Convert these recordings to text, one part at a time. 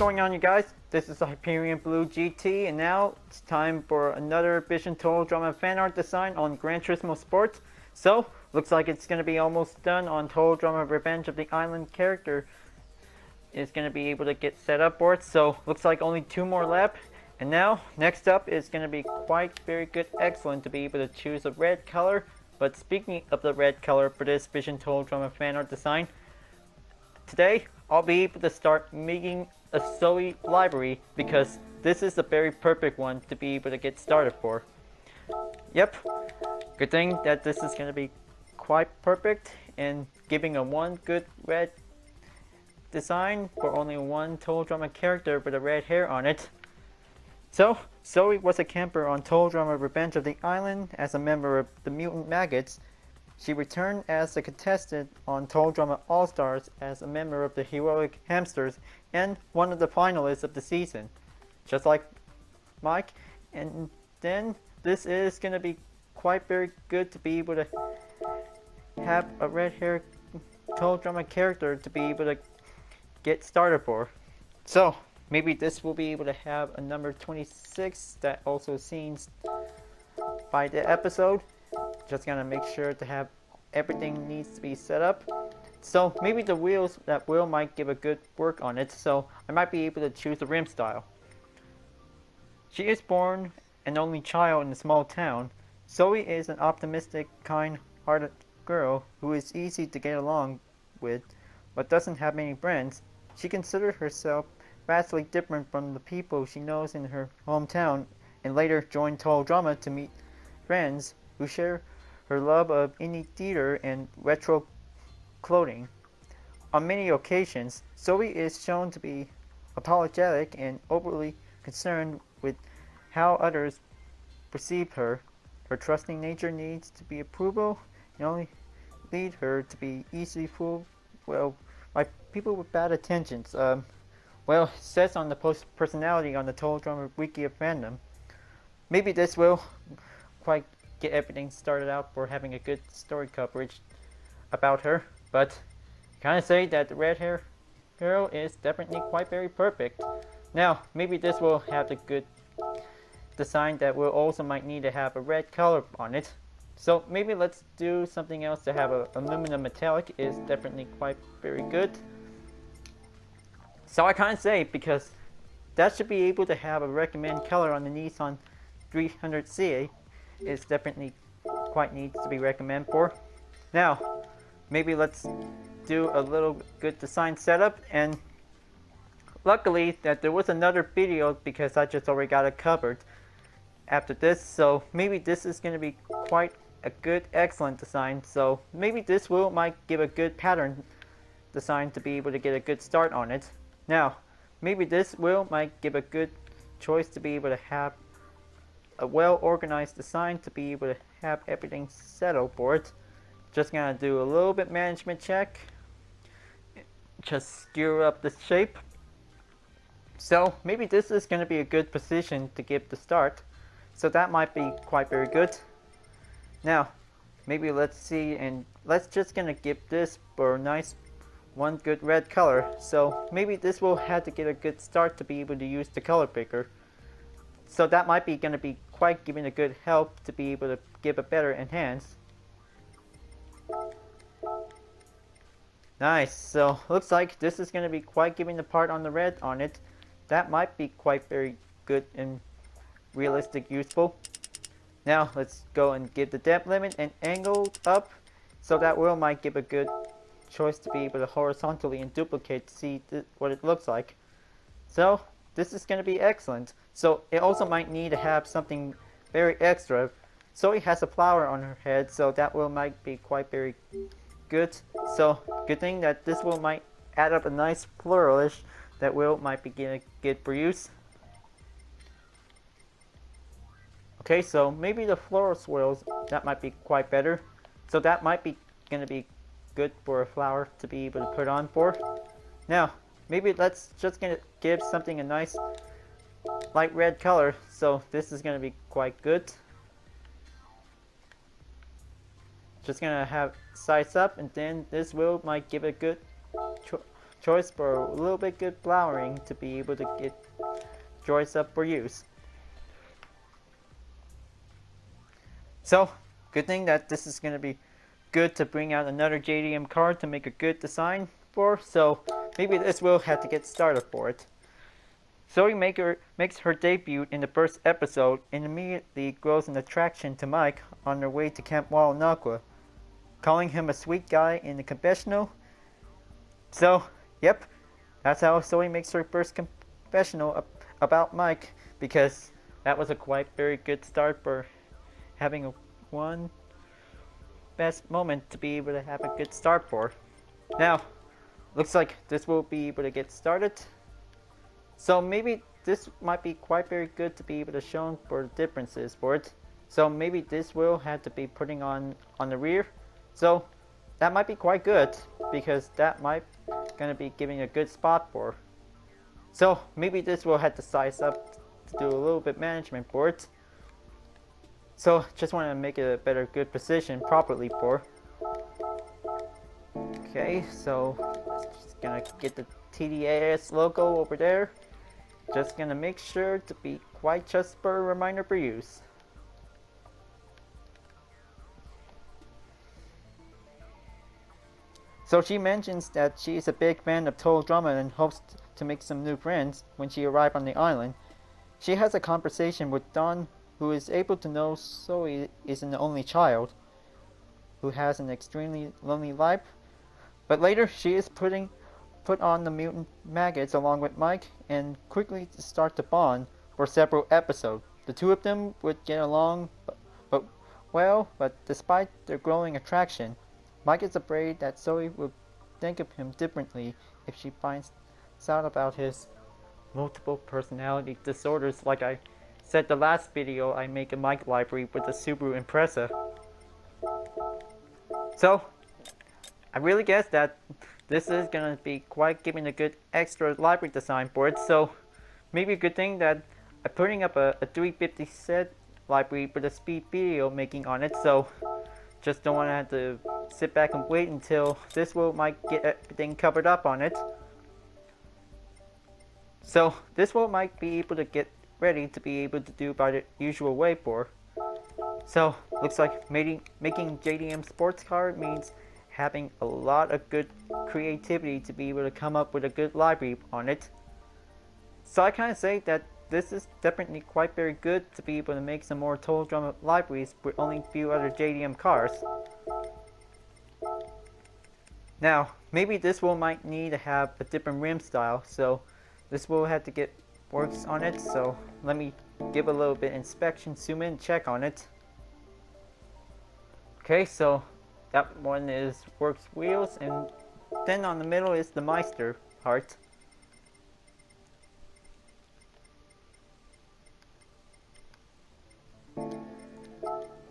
going on, you guys? This is the Hyperion-Blue-GT, and now it's time for another Vision Total Drama fan art design on Gran Turismo Sports. So, looks like it's going to be almost done on Total Drama Revenge of the Island character. Is going to be able to get set up for it, so looks like only 2 more left. And now, next up is going to be quite very good, excellent to be able to choose a red color. But speaking of the red color for this Vision Total Drama fan art design, today I'll be able to start making a Zoey livery because this is the very perfect one to be able to get started for. Yep, good thing that this is going to be quite perfect and giving a one good red design for only one Total Drama character with a red hair on it. So, Zoey was a camper on Total Drama Revenge of the Island as a member of the Mutant Maggots. She returned as a contestant on Total Drama All-Stars as a member of the Heroic Hamsters and one of the finalists of the season. Just like Mike. And then this is going to be quite very good to be able to have a red hair Total Drama character to be able to get started for. So, maybe this will be able to have a number 26 that also scenes by the episode. Just gonna make sure to have everything needs to be set up. So maybe the wheels that will might give a good work on it, so I might be able to choose the rim style. She is born an only child in a small town. Zoey is an optimistic, kind-hearted girl who is easy to get along with, but doesn't have many friends. She considers herself vastly different from the people she knows in her hometown, and later joined Total Drama to meet friends who share her love of indie theater and retro clothing. On many occasions, Zoey is shown to be apologetic and overly concerned with how others perceive her. Her trusting nature needs to be approval and only lead her to be easily fooled, well, by people with bad intentions. Well, it says on the personality on the Total Drama Wiki of Fandom. Maybe this will quite get everything started out for having a good story coverage about her, but kind of say that the red hair girl is definitely quite very perfect. Now, maybe this will have the good design that will also might need to have a red color on it. So maybe let's do something else to have a aluminum metallic is definitely quite very good. So I kind of say because that should be able to have a recommend color on the Nissan 300 is definitely quite needs to be recommended for. Now, maybe let's do a little good design setup, and luckily that there was another video because I just already got it covered after this, so maybe this is going to be quite a good excellent design. So maybe this might give a good pattern design to be able to get a good start on it. Now, maybe this might give a good choice to be able to have a well-organized design to be able to have everything settled for it. Just gonna do a little bit management check. Just skew up the shape. So maybe this is gonna be a good position to give the start. So that might be quite very good. Now, maybe let's see, and let's just gonna give this for a nice one good red color. So maybe this will have to get a good start to be able to use the color picker. So that might be going to be quite giving a good help to be able to give a better enhance. Nice, so looks like this is going to be quite giving the part on the red on it. That might be quite very good and realistic useful. Now let's go and give the depth limit and angle up. So that might give a good choice to be able to horizontally and duplicate to see what it looks like. So this is going to be excellent. So it also might need to have something very extra. Zoey has a flower on her head, so that might be quite very good. So good thing that this might add up a nice flourish that might be good for use. Okay, so maybe the floral swirls, that might be quite better. So that might be going to be good for a flower to be able to put on for. Now, maybe let's just gonna give something a nice light red color. So this is gonna be quite good. Just gonna have size up, and then this might give a good choice for a little bit good flowering to be able to get joints up for use. So, good thing that this is going to be good to bring out another JDM car to make a good design for, so maybe this will have to get started for it. Zoey makes her debut in the first episode and immediately grows an attraction to Mike on their way to Camp Walnaqua, calling him a sweet guy in the confessional. So, yep, that's how Zoey makes her first confessional about Mike, because that was a quite very good start for having one best moment to be able to have a good start for. Now, looks like this will be able to get started. So maybe this might be quite very good to be able to show for the differences for it. So maybe this will have to be putting on the rear. So that might be quite good, because that might gonna be giving a good spot for. So maybe this will have to size up to do a little bit management for it. So just want to make it a better good position properly for. Okay, so just gonna get the TDROTI logo over there. Just gonna make sure to be quite just for a reminder for use. So she mentions that she is a big fan of Total Drama and hopes to make some new friends when she arrives on the island. She has a conversation with Don, who is able to know Zoey is an only child who has an extremely lonely life. But later she is put on the mutant maggots along with Mike and quickly start to bond for several episodes. The two of them would get along, but despite their growing attraction, Mike is afraid that Zoey would think of him differently if she finds out about his multiple personality disorders. Like I said the last video, I make a Mike library with the Subaru Impreza. So I really guess that this is going to be quite giving a good extra library design for it. So maybe a good thing that I'm putting up a 350 set library with a speed video making on it. So just don't want to have to sit back and wait until this might get everything covered up on it. So this might be able to get ready to be able to do by the usual way for. So looks like making JDM sports car means having a lot of good creativity to be able to come up with a good library on it. So I kind of say that this is definitely quite very good to be able to make some more Total Drama libraries with only a few other JDM cars. Now, maybe this might need to have a different rim style, so this will have to get works on it. So let me give a little bit inspection, zoom in, check on it. Okay, so that one is works wheels, and then on the middle is the Meister part.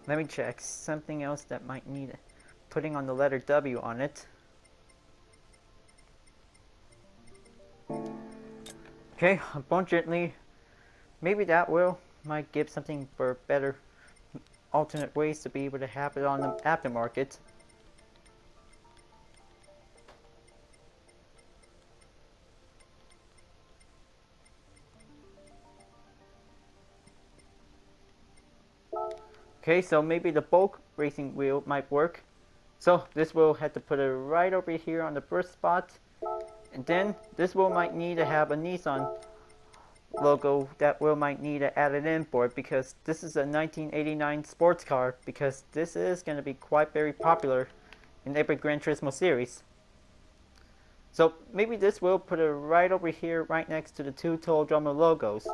Let me check something else that might need putting on the letter W on it. Okay, unfortunately, maybe that might give something for better alternate ways to be able to have it on the aftermarket. Okay, so maybe the bulk racing wheel might work. So this will have to put it right over here on the first spot. And then this might need to have a Nissan logo that might need to add it in for it, because this is a 1989 sports car, because this is going to be quite very popular in every Gran Turismo series. So maybe this will put it right over here, right next to the two Total Drama logos.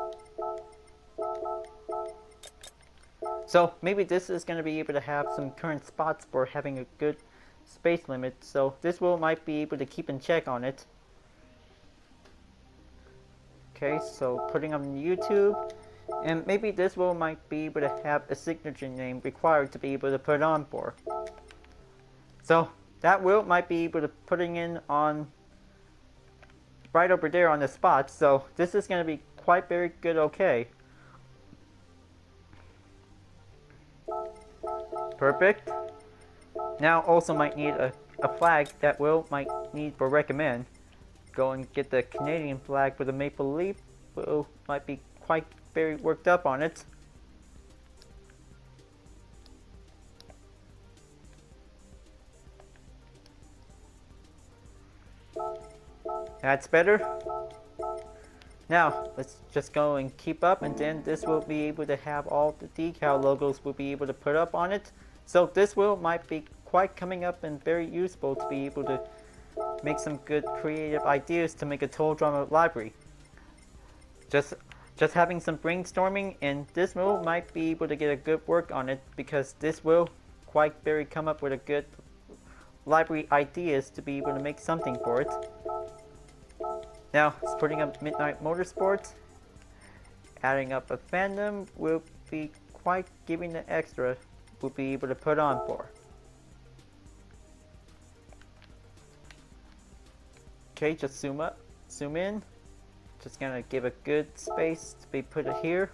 So maybe this is going to be able to have some current spots for having a good space limit. So this might be able to keep in check on it. Okay, so putting on YouTube, and maybe this might be able to have a signature name required to be able to put on for. So that might be able to putting in on right over there on the spot. So this is going to be quite very good. Okay. Perfect. Now also might need a flag that might need for recommend. go and get the Canadian flag with a maple leaf. Well, might be quite very worked up on it. That's better. Now, let's just go and keep up, and then this will be able to have all the decal logos we'll be able to put up on it. So this might be quite coming up and very useful to be able to make some good creative ideas to make a total drama library. Just having some brainstorming, and this might be able to get a good work on it, because this will quite very come up with a good library ideas to be able to make something for it. Now, putting up Midnight Motorsports, adding up a fandom will be quite giving the extra we'll be able to put on for. Okay, just zoom in. Just gonna give a good space to be put it here.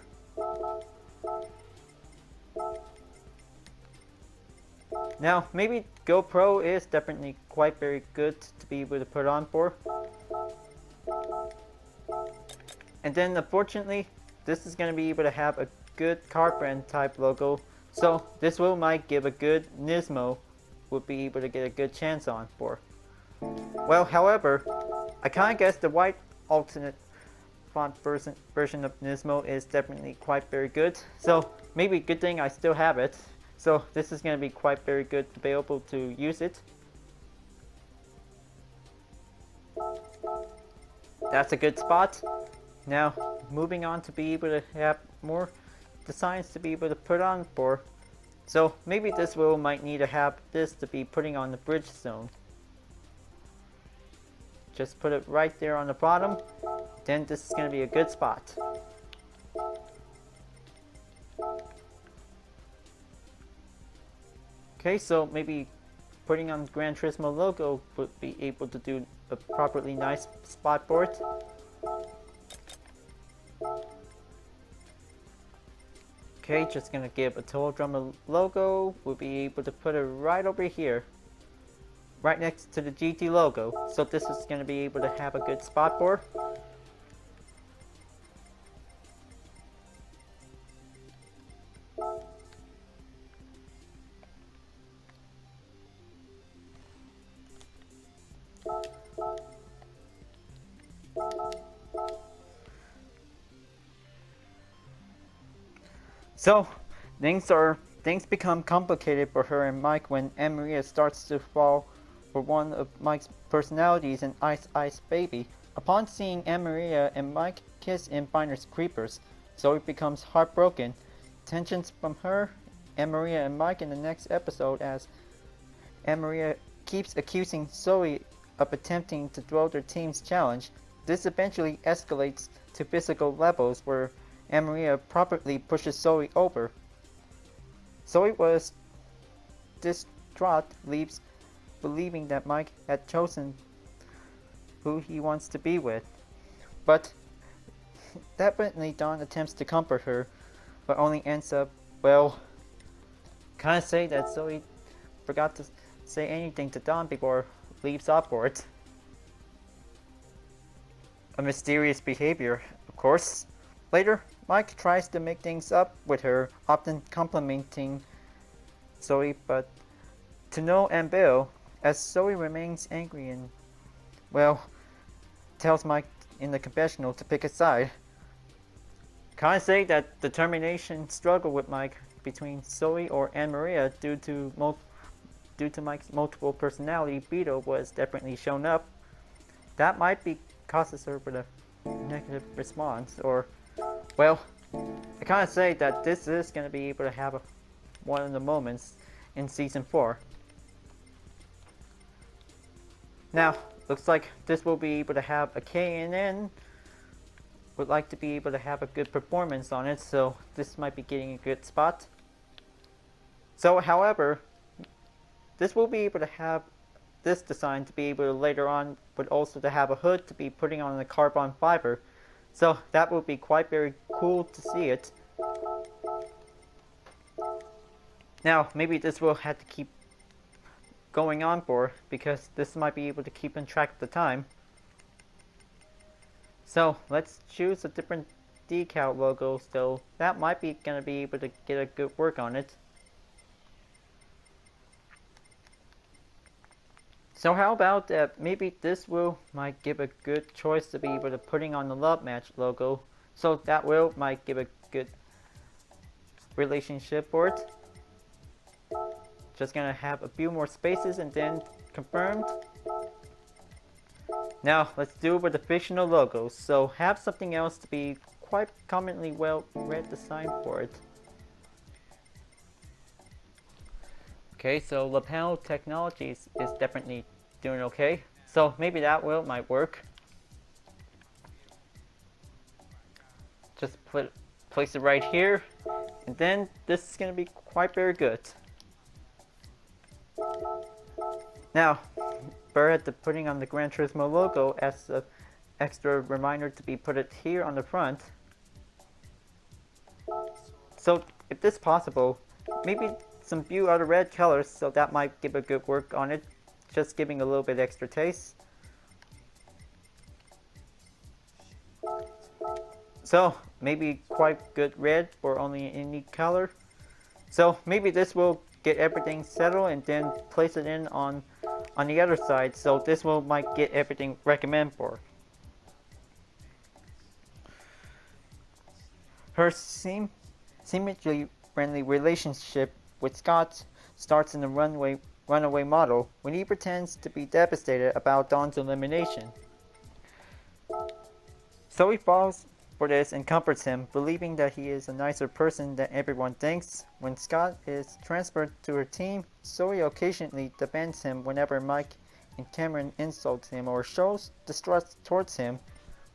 Now, maybe GoPro is definitely quite very good to be able to put on for. And then unfortunately, this is going to be able to have a good car brand type logo. So this might give a good Nismo will be able to get a good chance on for. Well, however, I kind of guess the white alternate font version of Nismo is definitely quite very good. So maybe good thing I still have it. So this is going to be quite very good to be able to use it. That's a good spot. Now, moving on to be able to have more designs to be able to put on for. So maybe this might need to have this to be putting on the bridge zone. Just put it right there on the bottom. Then this is going to be a good spot. Okay, so maybe putting on Gran Turismo logo would be able to do a properly nice spot for it. Okay, just gonna give a total drama logo. We'll be able to put it right over here, right next to the GT logo. So this is gonna be able to have a good spot for. So, things become complicated for her and Mike when Maria starts to fall for one of Mike's personalities in Ice Baby. Upon seeing Maria and Mike kiss in Finders Creepers, Zoey becomes heartbroken. Tensions from her, Maria and Mike in the next episode as Maria keeps accusing Zoey of attempting to throw their team's challenge. This eventually escalates to physical levels where Maria properly pushes Zoey over. Zoey was distraught, leaves believing that Mike had chosen who he wants to be with. But definitely Dawn attempts to comfort her, but only ends up, well, kind of say that Zoey forgot to say anything to Dawn before leaves upwards. A mysterious behavior, of course. Later, Mike tries to make things up with her, often complimenting Zoey, but to no avail, as Zoey remains angry and, well, tells Mike in the confessional to pick a side. Can I say that the termination struggle with Mike between Zoey or Maria due to Mike's multiple personality veto was definitely shown up. That might be causes her with a negative response, or, well, I kind of say that this is going to be able to have one of the moments in season 4. Now, looks like this will be able to have a K&N. Would like to be able to have a good performance on it, so this might be getting a good spot. So, however, this will be able to have this design to be able to later on, but also to have a hood to be putting on the carbon fiber. So that will be quite very cool to see it. Now, maybe this will have to keep going on for, because this might be able to keep in track of the time. So let's choose a different decal logo, so that might be gonna be able to get a good work on it. So how about maybe this might give a good choice to be able to putting on the Love Match logo, so that might give a good relationship for it. Just gonna have a few more spaces and then confirmed. Now let's do with the fictional logos. So have something else to be quite commonly well read design for it. Okay, so lapel technologies is definitely doing okay. So maybe that might work. Just place it right here, and then this is gonna be quite very good. Now, we're at the putting on the Gran Turismo logo as an extra reminder to be put it here on the front. So if this possible, maybe some few other red colors, so that might give a good work on it, just giving a little bit extra taste. So maybe quite good red for only any color. So maybe this will get everything settled and then place it in on the other side, so this might get everything recommended for. Her seemingly friendly relationship with Scott starts in the runaway model when he pretends to be devastated about Dawn's elimination. Zoey falls for this and comforts him, believing that he is a nicer person than everyone thinks. When Scott is transferred to her team, Zoey occasionally defends him whenever Mike and Cameron insult him or shows distrust towards him.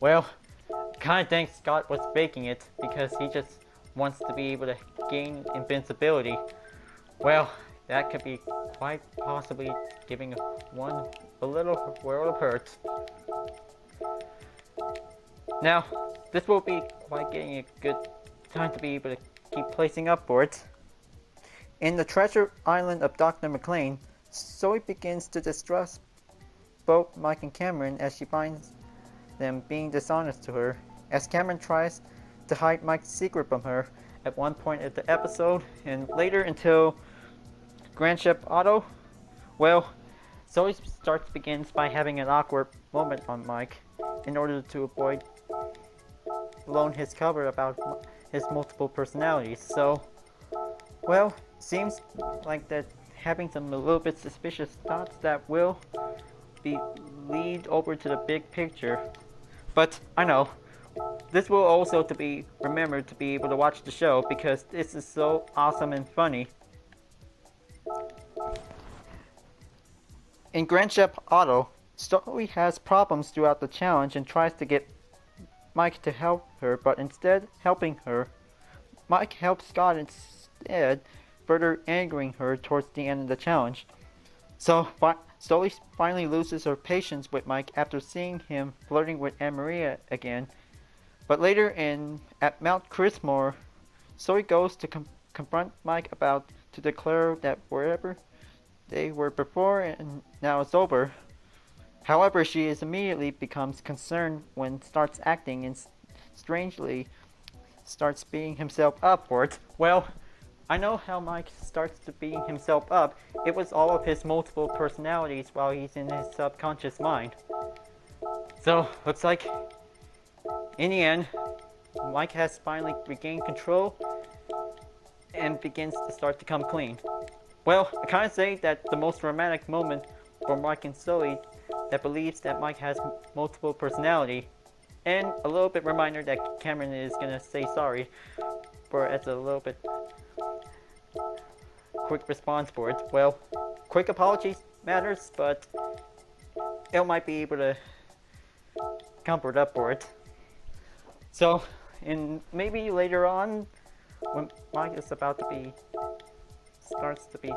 Well, I kinda think Scott was faking it because he just wants to be able to gain invincibility. Well, that could be quite possibly giving a little world of hurt. Now, this will be quite getting a good time to be able to keep placing up for it. In the treasure island of Dr. McLean, Zoey begins to distrust both Mike and Cameron as she finds them being dishonest to her, as Cameron tries to hide Mike's secret from her at one point of the episode, and later until Grand Chef Otto. Well, Zoey begins by having an awkward moment on Mike in order to avoid blowing his cover about his multiple personalities. So, well, seems like that having some a little bit suspicious thoughts that will be lead over to the big picture. But I know this will also to be remembered to be able to watch the show because this is so awesome and funny. In Grand Chef Otto, Zoey has problems throughout the challenge and tries to get Mike to help her, but instead helping her, Mike helps Scott instead, further angering her towards the end of the challenge. So Zoey finally loses her patience with Mike after seeing him flirting with Anne-Maria again. But later at Mount Chrismore, Zoey goes to confront Mike to declare that wherever they were before and now it's over. However, she immediately becomes concerned when starts acting and strangely starts beating himself up for it. Well, I know how Mike starts to beating himself up. It was all of his multiple personalities while he's in his subconscious mind. So, looks like in the end, Mike has finally regained control and begins to start to come clean. Well, I kind of say that the most romantic moment for Mike and Zoey that believes that Mike has multiple personality, and a little bit reminder that Cameron is gonna say sorry for as a little bit quick response for it. Well, quick apologies matters, but it might be able to comfort up for it. So, maybe later on, when Mike is starts to be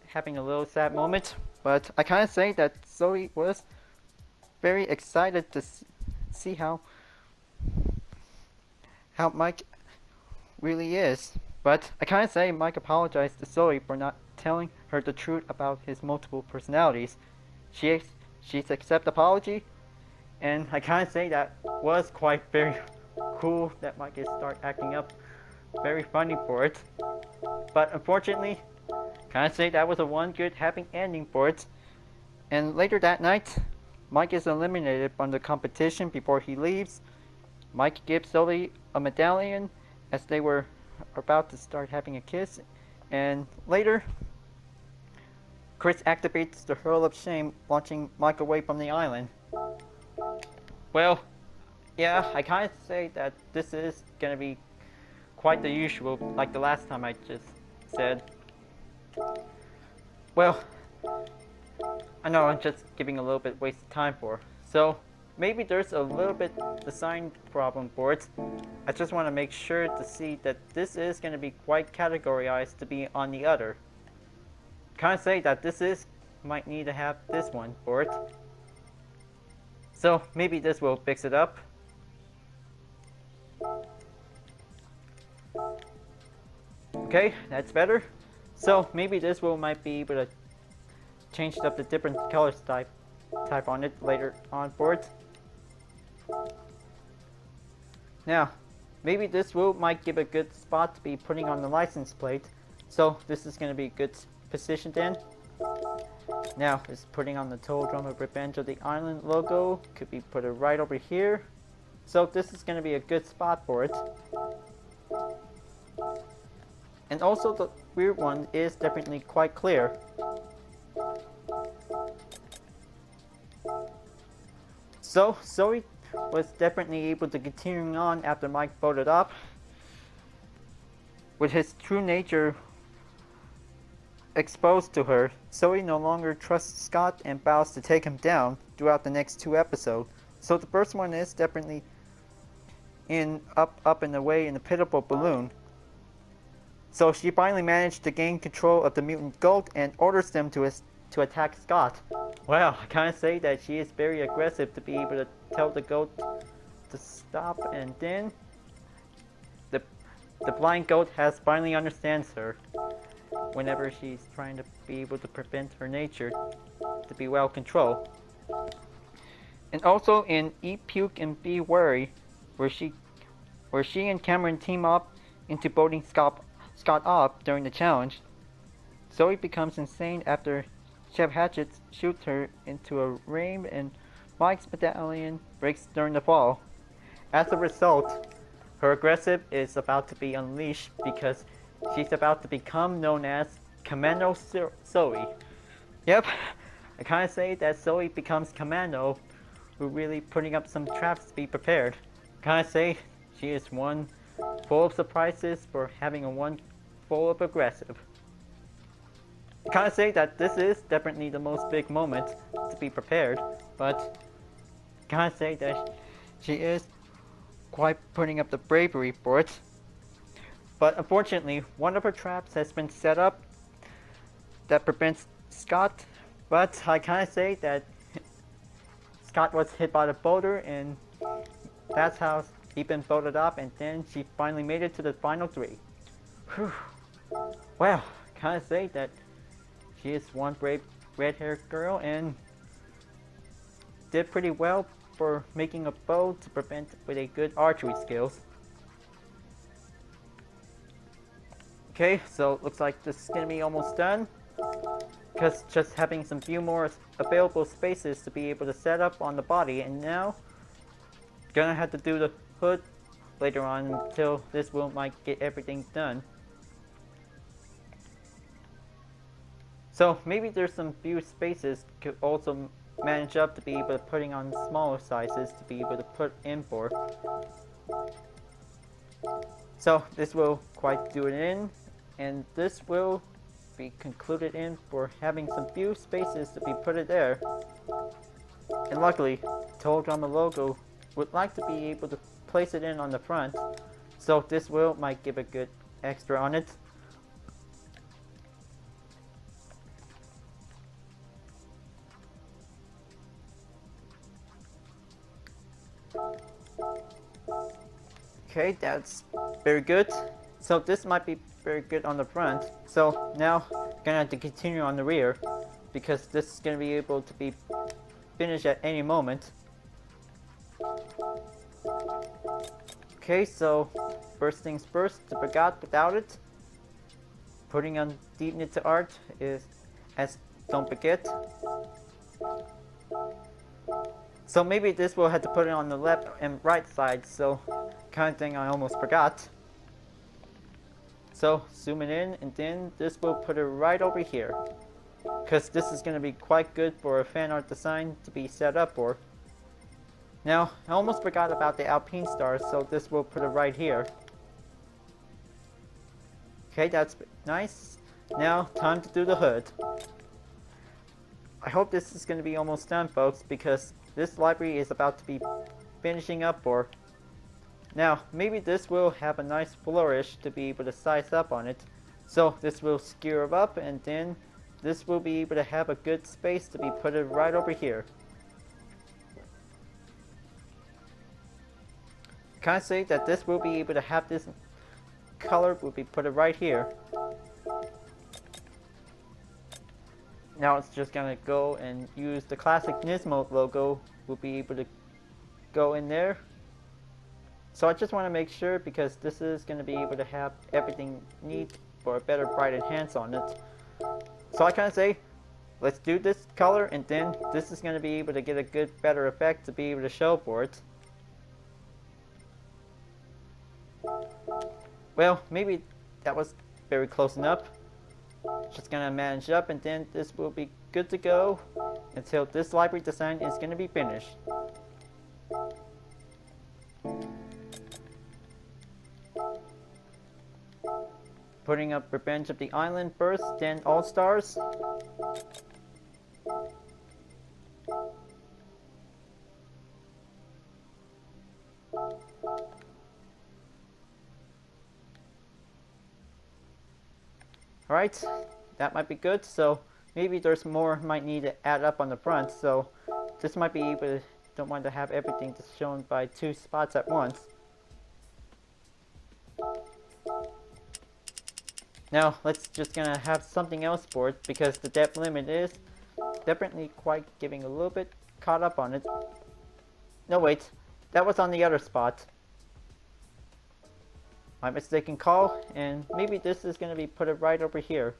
having a little sad moment, but I kind of say that Zoey was very excited to see how Mike really is. But I kind of say Mike apologized to Zoey for not telling her the truth about his multiple personalities. She's accept apology, And I kind of say that was quite very cool that Mike is start acting up. Very funny for it. But unfortunately, kind of say that was a one good happy ending for it. And later that night, Mike is eliminated from the competition before he leaves. Mike gives Zoey a medallion as they were about to start having a kiss. And later, Chris activates the Hurl of Shame, launching Mike away from the island. Well, yeah, I kind of say that this is gonna be quite the usual, like the last time I just said. Well, I know I'm just giving a little bit wasted time for. So maybe there's a little bit design problem for it. I just want to make sure to see that this is going to be quite categorized to be on the other. Kind of say that this is might need to have this one for it. So maybe this will fix it up. Okay, that's better. So maybe this will might be able to change up the different colors type on it later on for it. Now, maybe this will might give a good spot to be putting on the license plate. So this is going to be a good position then. Now, it's putting on the Total Drama Revenge of the Island logo. Could be put it right over here. So this is going to be a good spot for it. And also the rear one is definitely quite clear. So Zoey was definitely able to continue on after Mike voted up. With his true nature exposed to her, Zoey no longer trusts Scott and vows to take him down throughout the next 2 episodes. So the first one is definitely in up and away in the pitiful balloon. So she finally managed to gain control of the mutant goat and orders them to attack Scott. Well, I kind of say that she is very aggressive to be able to tell the goat to stop, and then the blind goat has finally understands her whenever she's trying to be able to prevent her nature to be well controlled. And also in Eat, Puke, and Be Wary, where she and Cameron team up into voting Scott off during the challenge, Zoey becomes insane after Chef Hatchet shoots her into a rain and Mike's medallion breaks during the fall. As a result, her aggressive is about to be unleashed because she's about to become known as Commando Zoey. Yep, I kind of say that Zoey becomes Commando, who really putting up some traps to be prepared. Kind of say she is one full of surprises for having a one full of aggressive. I kind of say that this is definitely the most big moment to be prepared, but kind of say that she is quite putting up the bravery for it. But unfortunately, one of her traps has been set up that prevents Scott, but I kind of say that Scott was hit by the boulder and that's how he been voted up, and then she finally made it to the final 3. Whew. Well, kind of say that she is one brave red-haired girl and did pretty well for making a bow to prevent with a good archery skills. Okay, so looks like this is gonna be almost done, because just having some few more available spaces to be able to set up on the body, and now gonna have to do the hood later on until this will might get everything done. So maybe there's some few spaces could also manage up to be able to putting on smaller sizes to be able to put in for. So this will quite do it in, and this will be concluded in for having some few spaces to be put it there. And luckily, Total Drama logo would like to be able to place it in on the front, so this will might give a good extra on it. Okay, that's very good. So this might be very good on the front. So now gonna have to continue on the rear because this is gonna be able to be finished at any moment. Okay, so first things first, to forgot without it. Putting on deep knit to art is as don't forget. So maybe this will have to put it on the left and right side, so kind of thing I almost forgot. So zoom it in, and then this will put it right over here, because this is going to be quite good for a fan art design to be set up for. Now, I almost forgot about the Alpine stars, so this will put it right here. Okay, that's nice. Now, time to do the hood. I hope this is going to be almost done, folks, because this library is about to be finishing up for. Now, maybe this will have a nice flourish to be able to size up on it. So this will skew up, and then this will be able to have a good space to be put it right over here. Can I say that this will be able to have this color will be put it right here. Now it's just gonna go and use the classic Turismo logo. Will be able to go in there. So I just want to make sure, because this is going to be able to have everything neat for a better bright enhance on it. So I kind of say, let's do this color, and then this is going to be able to get a good, better effect to be able to show for it. Well, maybe that was very close enough. Just going to manage up, and then this will be good to go until this library design is going to be finished. Putting up Revenge of the Island first, then All Stars. Alright, that might be good. So maybe there's more might need to add up on the front. So this might be able to, don't want to have everything just shown by 2 spots at once. Now, let's just gonna have something else for it, because the depth limit is definitely quite giving a little bit caught up on it. No, wait, that was on the other spot. My mistaken call, and maybe this is gonna be put it right over here.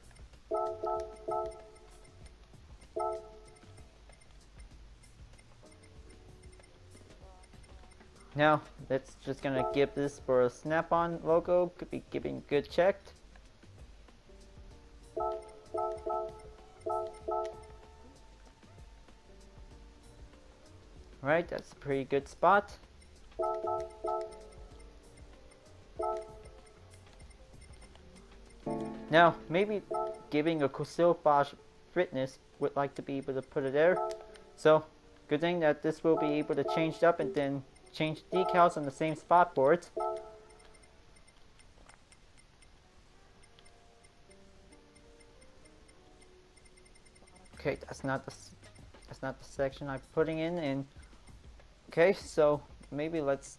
Now, let's just gonna give this for a snap-on logo, could be giving good checked. Alright, that's a pretty good spot. Now, maybe giving a Cosilfage fitness would like to be able to put it there. So, good thing that this will be able to change up and then change decals on the same spot for it. Okay, that's not the section I'm putting in. And okay, so maybe let's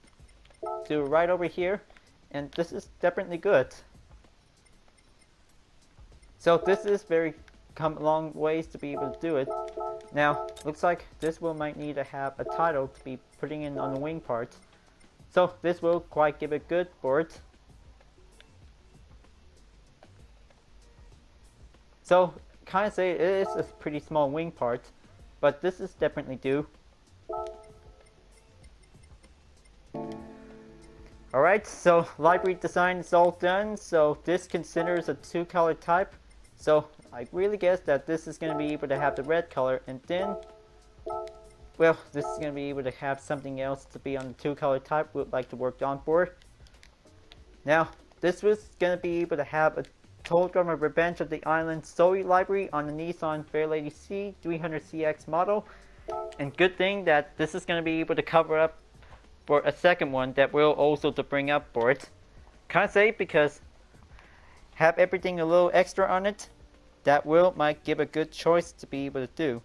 do it right over here, and this is definitely good. So this is very come a long ways to be able to do it. Now looks like this will might need to have a title to be putting in on the wing part. So this will quite give it good for it. So kind of say it is a pretty small wing part, but this is definitely due. Alright, so library design is all done. So this considers a 2-color type. So I really guess that this is going to be able to have the red color, and then, well, this is going to be able to have something else to be on the 2-color type we would like to work on for. Now, this was going to be able to have a Total Drummer Revenge of the Island Zoey library on the Nissan Fairlady Z 300CX model. And good thing that this is going to be able to cover up for a second one that will also to bring up for it. Can't say because have everything a little extra on it, that might give a good choice to be able to do.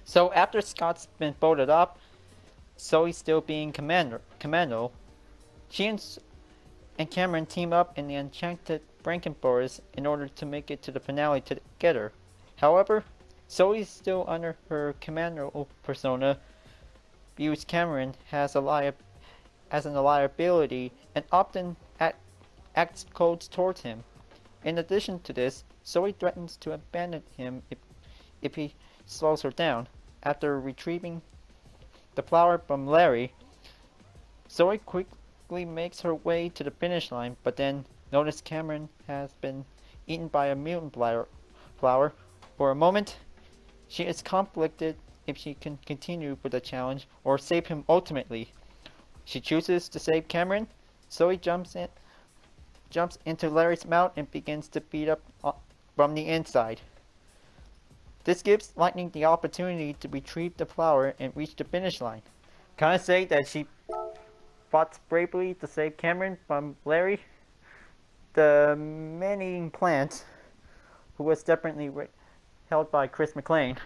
So after Scott's been folded up, Zoe still being commando, she and Cameron team up in the enchanted Branken Forest in order to make it to the finale together. However, Zoe's still under her commando persona, views Cameron as a liability and often acts cold towards him. In addition to this, Zoey threatens to abandon him if he slows her down. After retrieving the flower from Larry, Zoey quickly makes her way to the finish line, but then notices Cameron has been eaten by a mutant flower. For a moment, she is conflicted if she can continue with the challenge or save him ultimately. She chooses to save Cameron. Zoey jumps into Larry's mouth and begins to beat up from the inside. This gives Lightning the opportunity to retrieve the flower and reach the finish line. Can I say that she fought bravely to save Cameron from Larry, the man-eating plant, who was definitely held by Chris McLean.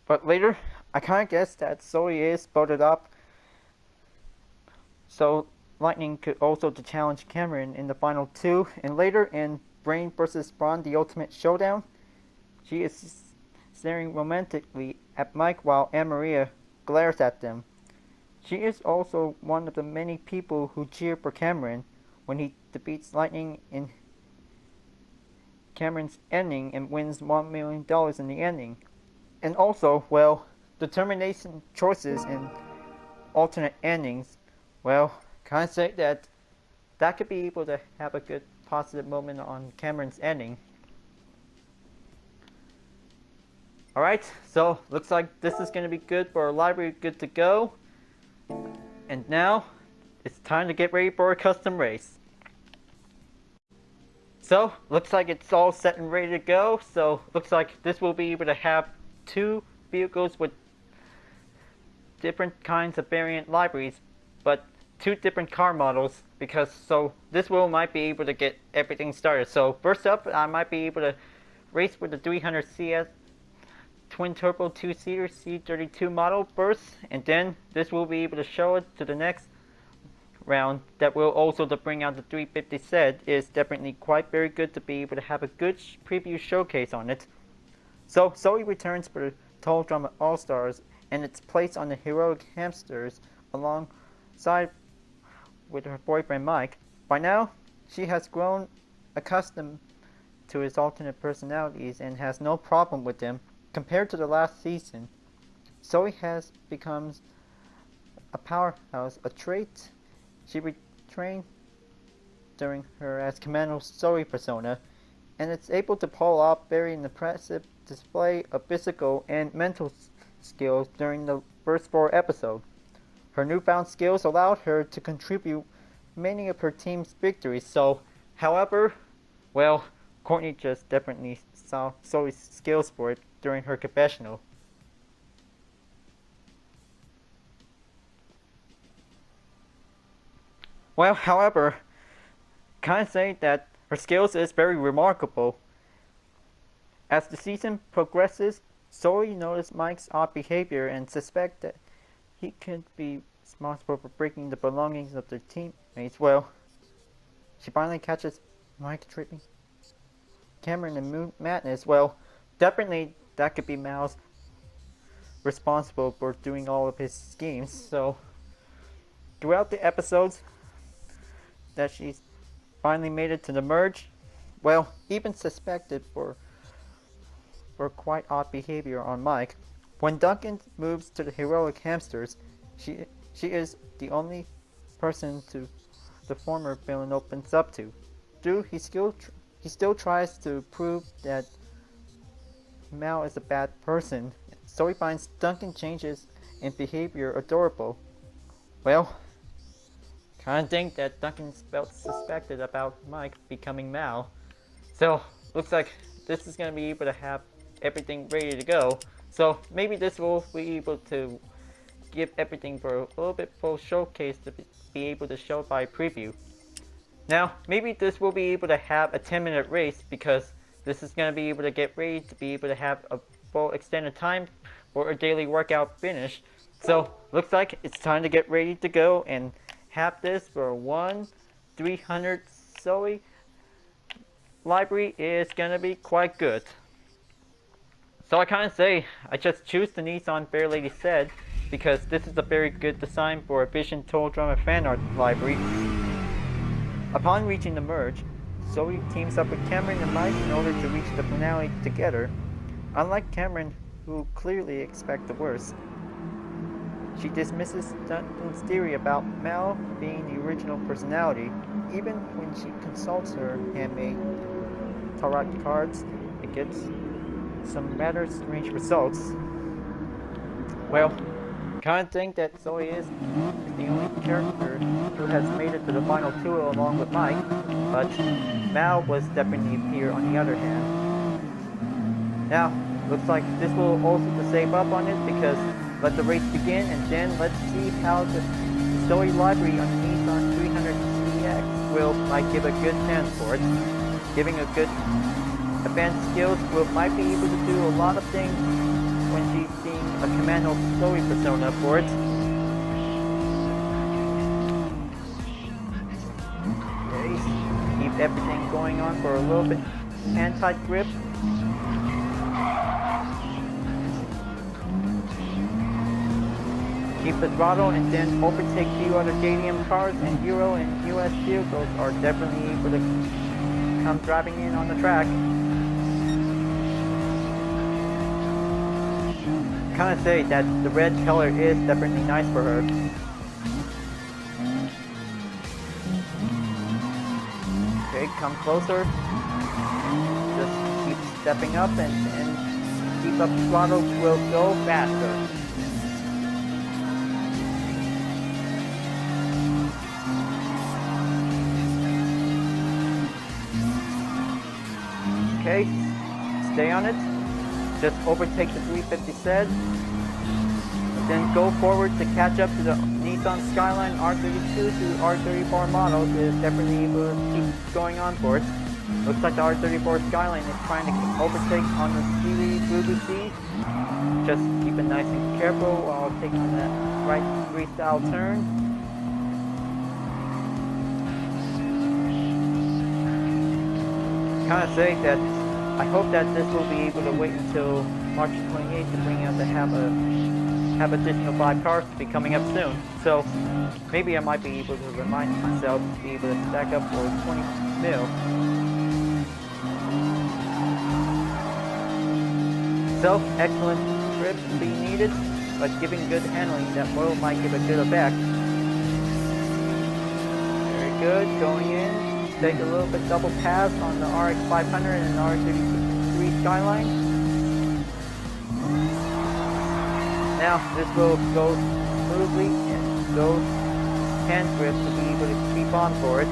But later, I kind of guess that Zoey is voted up, so Lightning could also to challenge Cameron in the final two, and later in Brain vs. Brawn the Ultimate Showdown, she is staring romantically at Mike while Anne-Maria glares at them. She is also one of the many people who cheer for Cameron when he defeats Lightning in Cameron's ending and wins $1 million in the ending. And also, well, determination choices in alternate endings, well, can I say that could be able to have a good positive moment on Cameron's ending. Alright, so looks like this is going to be good for our library, good to go. And now, it's time to get ready for a custom race. So, looks like it's all set and ready to go. So, looks like this will be able to have two vehicles with different kinds of variant libraries, but two different car models, because so this might be able to get everything started. So first up, I might be able to race with the 300 CS twin-turbo 2-seater C32 model first, and then this will be able to show it to the next round that will also to bring out the 350 Z is definitely quite very good to be able to have a good preview showcase on it. So Zoey returns for the Total Drama All-Stars, and it's placed on the Heroic Hamsters alongside with her boyfriend Mike. By now, she has grown accustomed to his alternate personalities and has no problem with them. Compared to the last season, Zoey has become a powerhouse, a trait she retrained during her as Commando Zoey persona, and it's able to pull off very impressive display of physical and mental skills during the first 4 episodes. Her newfound skills allowed her to contribute many of her team's victories, so, however, well, Courtney just definitely saw Zoey's skills for it during her confessional. Well, however, can I say that her skills is very remarkable. As the season progresses, Zoey noticed Mike's odd behavior and suspects that he could be responsible for breaking the belongings of their teammates. Well, she finally catches Mike tripping Cameron in Moon Madness. Well, definitely that could be Mal's responsible for doing all of his schemes. So, throughout the episodes that she's finally made it to the merge, well, even suspected for quite odd behavior on Mike. When Duncan moves to the Heroic Hamsters, she is the only person to the former villain opens up to. Though he still tries to prove that Mal is a bad person, so he finds Duncan changes in behavior adorable. Well, kinda think that Duncan felt suspected about Mike becoming Mal. So, looks like this is gonna be able to have everything ready to go. So, maybe this will be able to give everything for a little bit full showcase to be able to show by preview. Now, maybe this will be able to have a 10-minute race, because this is going to be able to get ready to be able to have a full extended time for a daily workout finish. So, looks like it's time to get ready to go and have this for 300 Zoey library is going to be quite good. So I kind of say I just choose the Nissan Fairlady Z because this is a very good design for a Vision Toll Drama fan art library. Upon reaching the merge, Zoey teams up with Cameron and Mike in order to reach the finale together. Unlike Cameron, who clearly expects the worst, she dismisses Duncan's theory about Mel being the original personality, even when she consults her handmade tarot cards and gets some rather strange results. Well, I kind of think that Zoey is the only character who has made it to the final two along with Mike, but Mal was definitely here on the other hand. Now, looks like this will also to save up on it because let the race begin and then let's see how the Zoey library on the Nissan 300CX might give a good chance for it. Giving a good advanced skills might be able to do a lot of things when she's seeing a Commando Zoey persona for it. Okay, keep everything going on for a little bit. Hand-tight grip. Keep the throttle and then overtake few other JDM cars, and Euro and US vehicles are definitely able to come driving in on the track. Kind of say that the red color is definitely nice for her. Okay, come closer. Just keep stepping up and keep up the throttle, will go faster. Okay, stay on it. Just overtake the 350 Z. Then go forward to catch up to the Nissan Skyline R32 to R34 models. Is definitely able to keep going on for it. Looks like the R34 Skyline is trying to overtake on the Hyperion-Blue-GT. Just keep it nice and careful while taking on that right freestyle turn. Kind of say that I hope that this will be able to wait until March 28th to bring out to have additional 5 cars to be coming up soon. So maybe I might be able to remind myself to be able to stack up for 20 mil. So excellent grip will be needed, but giving good handling that might give a good effect. Very good, going in. Take a little bit double pass on the RX 500 and R33 Skyline. Now this will go smoothly and go hand grip to be able to keep on for it.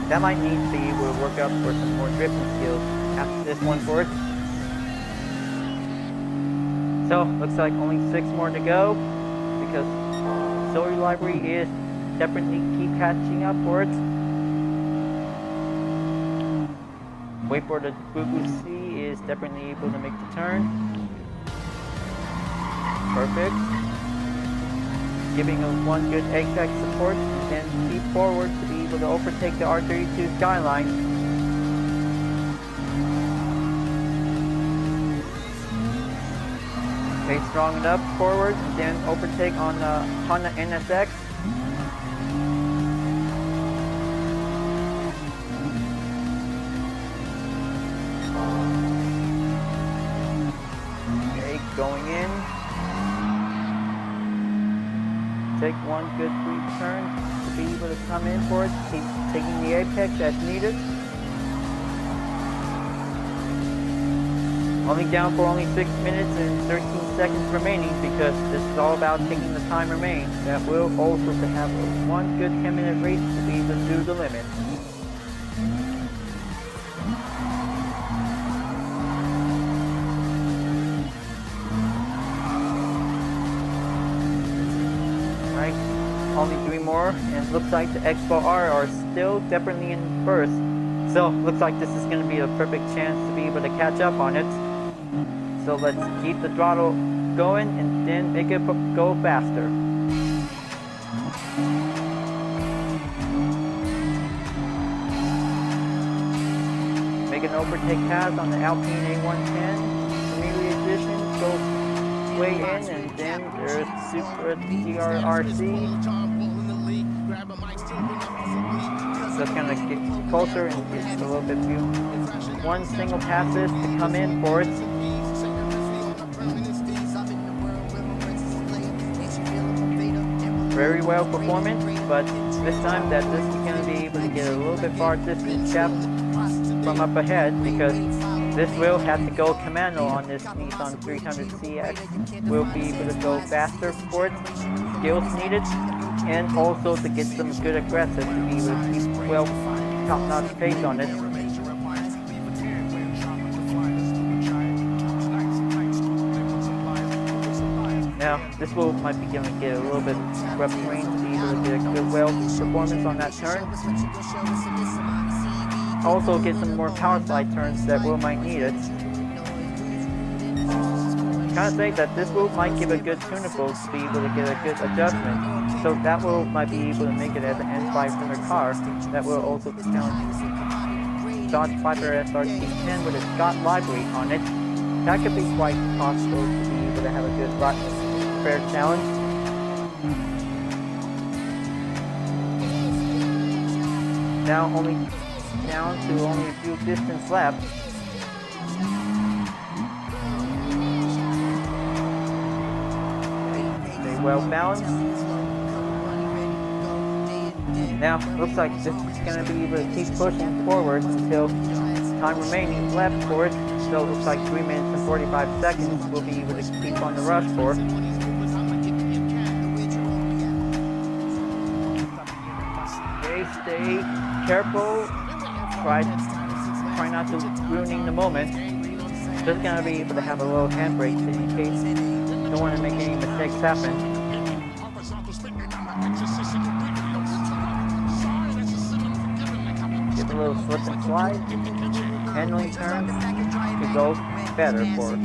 That might need to be able to work up for some more drifting skills after this one for it. So, looks like only 6 more to go because Zoey library is definitely keep catching up for it. Wait for the Boo-Boo C is definitely able to make the turn. Perfect. Giving a one good egg-pack support and then keep forward to be able to overtake the R32 Skyline. Okay, strong enough forward, and then overtake on the Honda NSX. Okay, going in. Take one good free turn to be able to come in for it. Keep taking the apex as needed. Only down for only 6 minutes and 13 seconds remaining because this is all about taking the time remaining. That will also to have one good 10-minute race to be able to do the limit. Right, only 3 more, and looks like the Expo R are still definitely in first. So looks like this is going to be a perfect chance to be able to catch up on it. So let's keep the throttle going and then make it go faster. Make an overtake pass on the Alpine A110 Community Edition. Go way in, and then there's Super TDROTI. Just gonna get closer and get a little bit view. One single passes to come in for it. Very well performance, but this time that this is gonna be able to get a little bit far distance gap from up ahead, because this will have to go commando on this Nissan 300CX. Will be able to go faster for it, skills needed, and also to get some good aggressive to be able to keep well top-notch pace on it. Now, this might be going to get a little bit rough terrain to be able to get a good performance on that turn. Also get some more power slide turns that might need it. Kind of say that this might give a good tunable to be able to get a good adjustment. So that might be able to make it as an N500 car. That will also challenge Dodge Viper SRT10 with a Scott Livery on it. That could be quite possible to be able to have a good fair challenge. Now only down to only a few distance left. Stay well balanced. Now looks like this is going to be able to keep pushing forward until time remaining left for it. So it looks like 3 minutes and 45 seconds will be able to keep on the rush for. Stay careful. Try not to ruining the moment. Just gonna be able to have a little handbrake in case you don't want to make any mistakes happen. Give a little slip and slide. Handling turns to go better for it.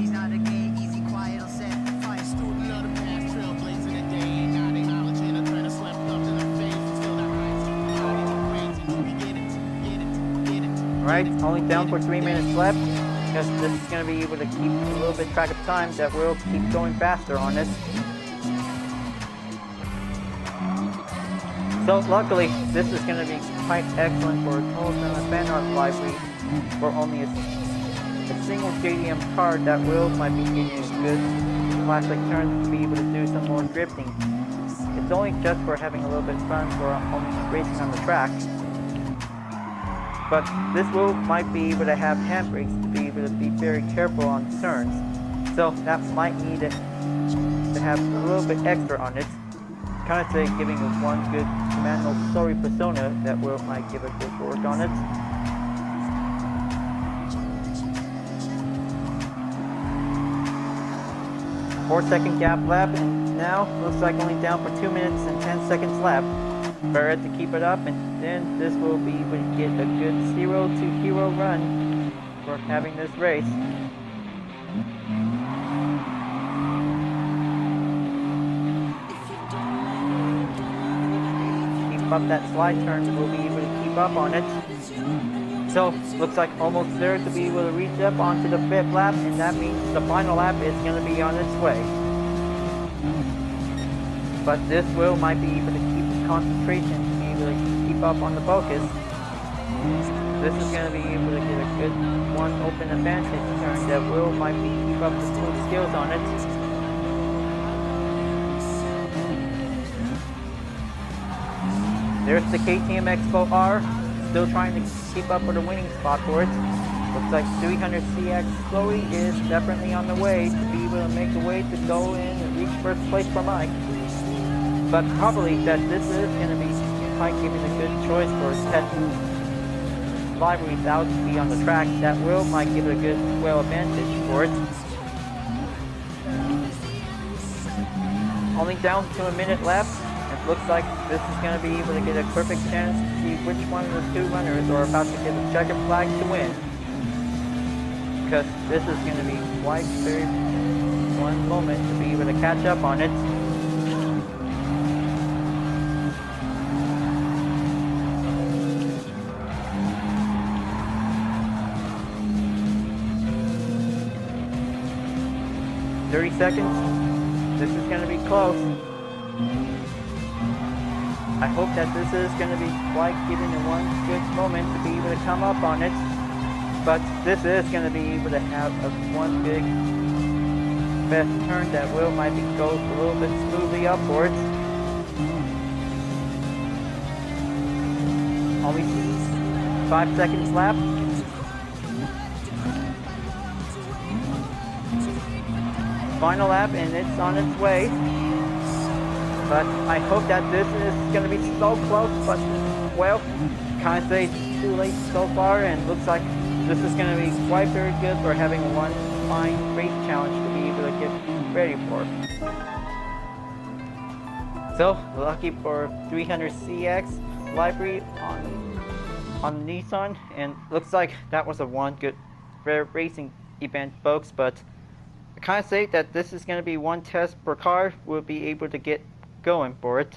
Alright, only down for 3 minutes left, because this is going to be able to keep a little bit track of time that will keep going faster on it. So luckily, this is going to be quite excellent for a total fan art library for only a single JDM car that might be giving you good classic turns to be able to do some more drifting. It's only just for having a little bit of fun for only racing on the track. But this might be able to have handbrakes to be able to be very careful on turns. So that might need it to have a little bit extra on it. Kind of say giving it one good commando story persona that might give a good work on it. Four-second gap left, and now looks like only down for 2 minutes and 10 seconds left. Better to keep it up, and then this will be able to get a good 0 to hero run for having this race. Keep up that slide turn, we'll be able to keep up on it. So, looks like almost there to be able to reach up onto the 5th lap, and that means the final lap is going to be on its way. But this might be able to keep the concentration to be able to keep up on the focus. This is going to be able to get a good one open advantage turn that might keep up the smooth skills on it. There's the KTM Expo R, still trying to keep up with the winning spot for it. Looks like 300CX Zoey is definitely on the way to be able to make the way to go in and reach first place for Mike. But probably that this is going to be quite giving a good choice for Tetsu's libraries out to be on the track. That might give it a good advantage for it. Only down to a minute left. It looks like this is going to be able to get a perfect chance to see which one of the two runners are about to get a checkered flag to win. Because this is going to be quite very one moment to be catch up on it. "30 seconds. This is going to be close. I hope that this is going to be quite given in one good moment to be able to come up on it. But this is going to be able to have one big best turn that might go a little bit smoothly upwards. Only 5 seconds left. Final lap, and it's on its way. But I hope that this is going to be so close, but well, can't say it's too late so far, and looks like this is going to be quite very good for having one fine race challenge to be able to get ready for. So, lucky for 300CX Livery on Nissan, and looks like that was a one good fair racing event, folks, but I can't say that this is going to be one test per car we'll be able to get going for it.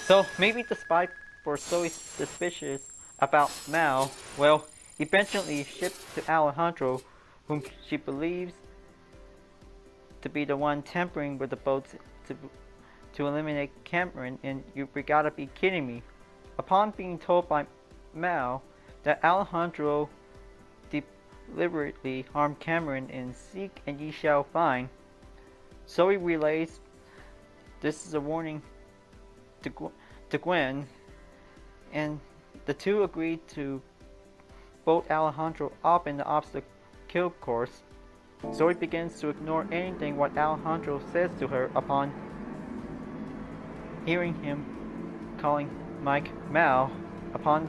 So maybe despite for Zoey's suspicious about Mal, well, eventually shipped to Alejandro, whom she believes to be the one tampering with the boats to eliminate Cameron, and you gotta be kidding me. Upon being told by Mal that Alejandro deliberately harmed Cameron and "seek and ye shall find," Zoey relays this is a warning to Gwen, and the two agree to boat Alejandro up in the obstacle course. Zoey begins to ignore anything what Alejandro says to her upon hearing him calling Mike Mal upon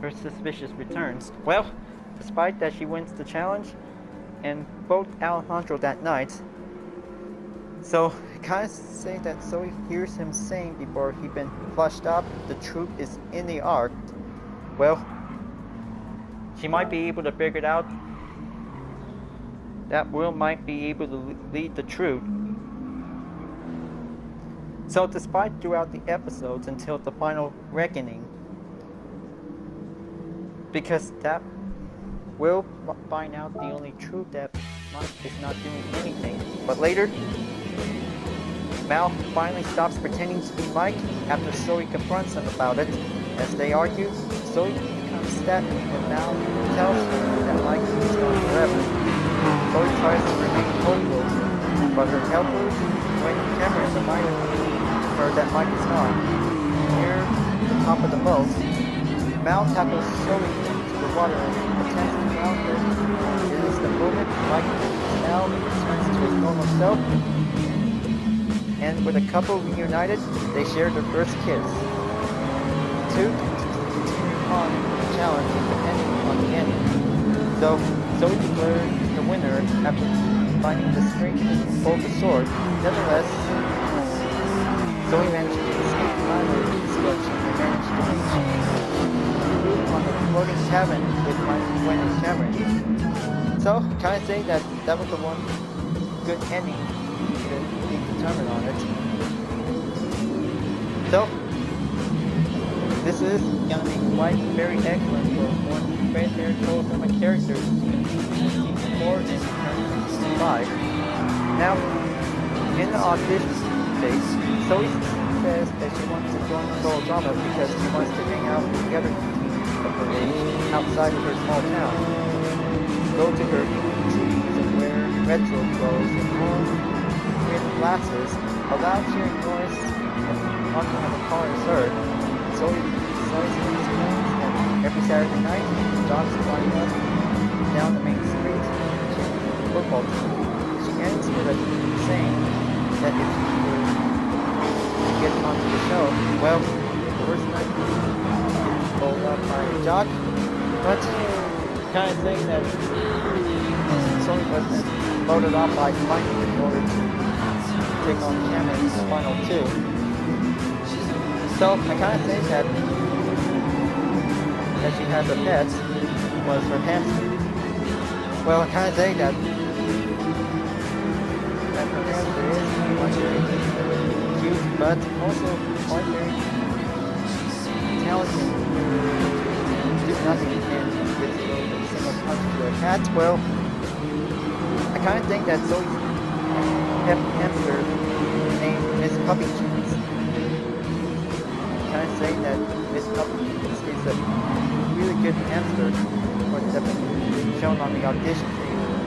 her suspicious returns. Well, despite that she wins the challenge and boat Alejandro that night. So, I can't say that Zoey hears him saying before he been flushed up, the truth is in the ark. Well, she might be able to figure it out. That Will might be able to lead the truth. So, despite throughout the episodes until the final reckoning, because that Will find out the only truth that Mike is not doing anything. But later, Mal finally stops pretending to be Mike after Zoey confronts him about it. As they argue, Zoey becomes stabbed when Mal tells her that Mike is gone forever. Zoey tries to remain hopeful, but her helpers, when Cameron reminded her that Mike is gone. Near the top of the boat, Mal tackles Zoey into the water and attempts to drown her. It is the moment Mike now returns to his normal self, and with a couple reunited, they share their first kiss. Two continue on the challenge depending on the ending. So, Zoey declared the winner after finding the strength to hold the sword. Nevertheless, Zoey managed to escape the island destruction and managed to reach the roof on the floating cabin with Gwen and Cameron. So, can I say that that was the one good ending to be determined on it. So, this is going to be quite very excellent for one red-haired Turismo character in Season 4 and Season 5. Now, in the audition phase, Zoey says that she wants to join Soul Drama because she wants to hang out with the other teens of her age outside of her small town. Go to her trees and wear retro clothes and home with glasses. A loud cheering noise and honking of a car is heard. Zoey starts to explain that every Saturday night, dogs flying up down the main street cheering for the football team. She ends with a saying that if she were to get onto the show, well, the first night is rolled up by a jock, but kind of saying that Zoey was voted off by Mike in order to take on Cameron's final two. So I kind of think that she has a pet was her hamster. Well, I kind of think that character is quite very cute, but also quite very talented. Do nothing and with a single punch to a cat. Well, I kind of think that Zoey's hamster named Miss Puppy Cheese. Kind of say that Miss Puppy Cheese is a really good hamster, or definitely shown on the audition trailer.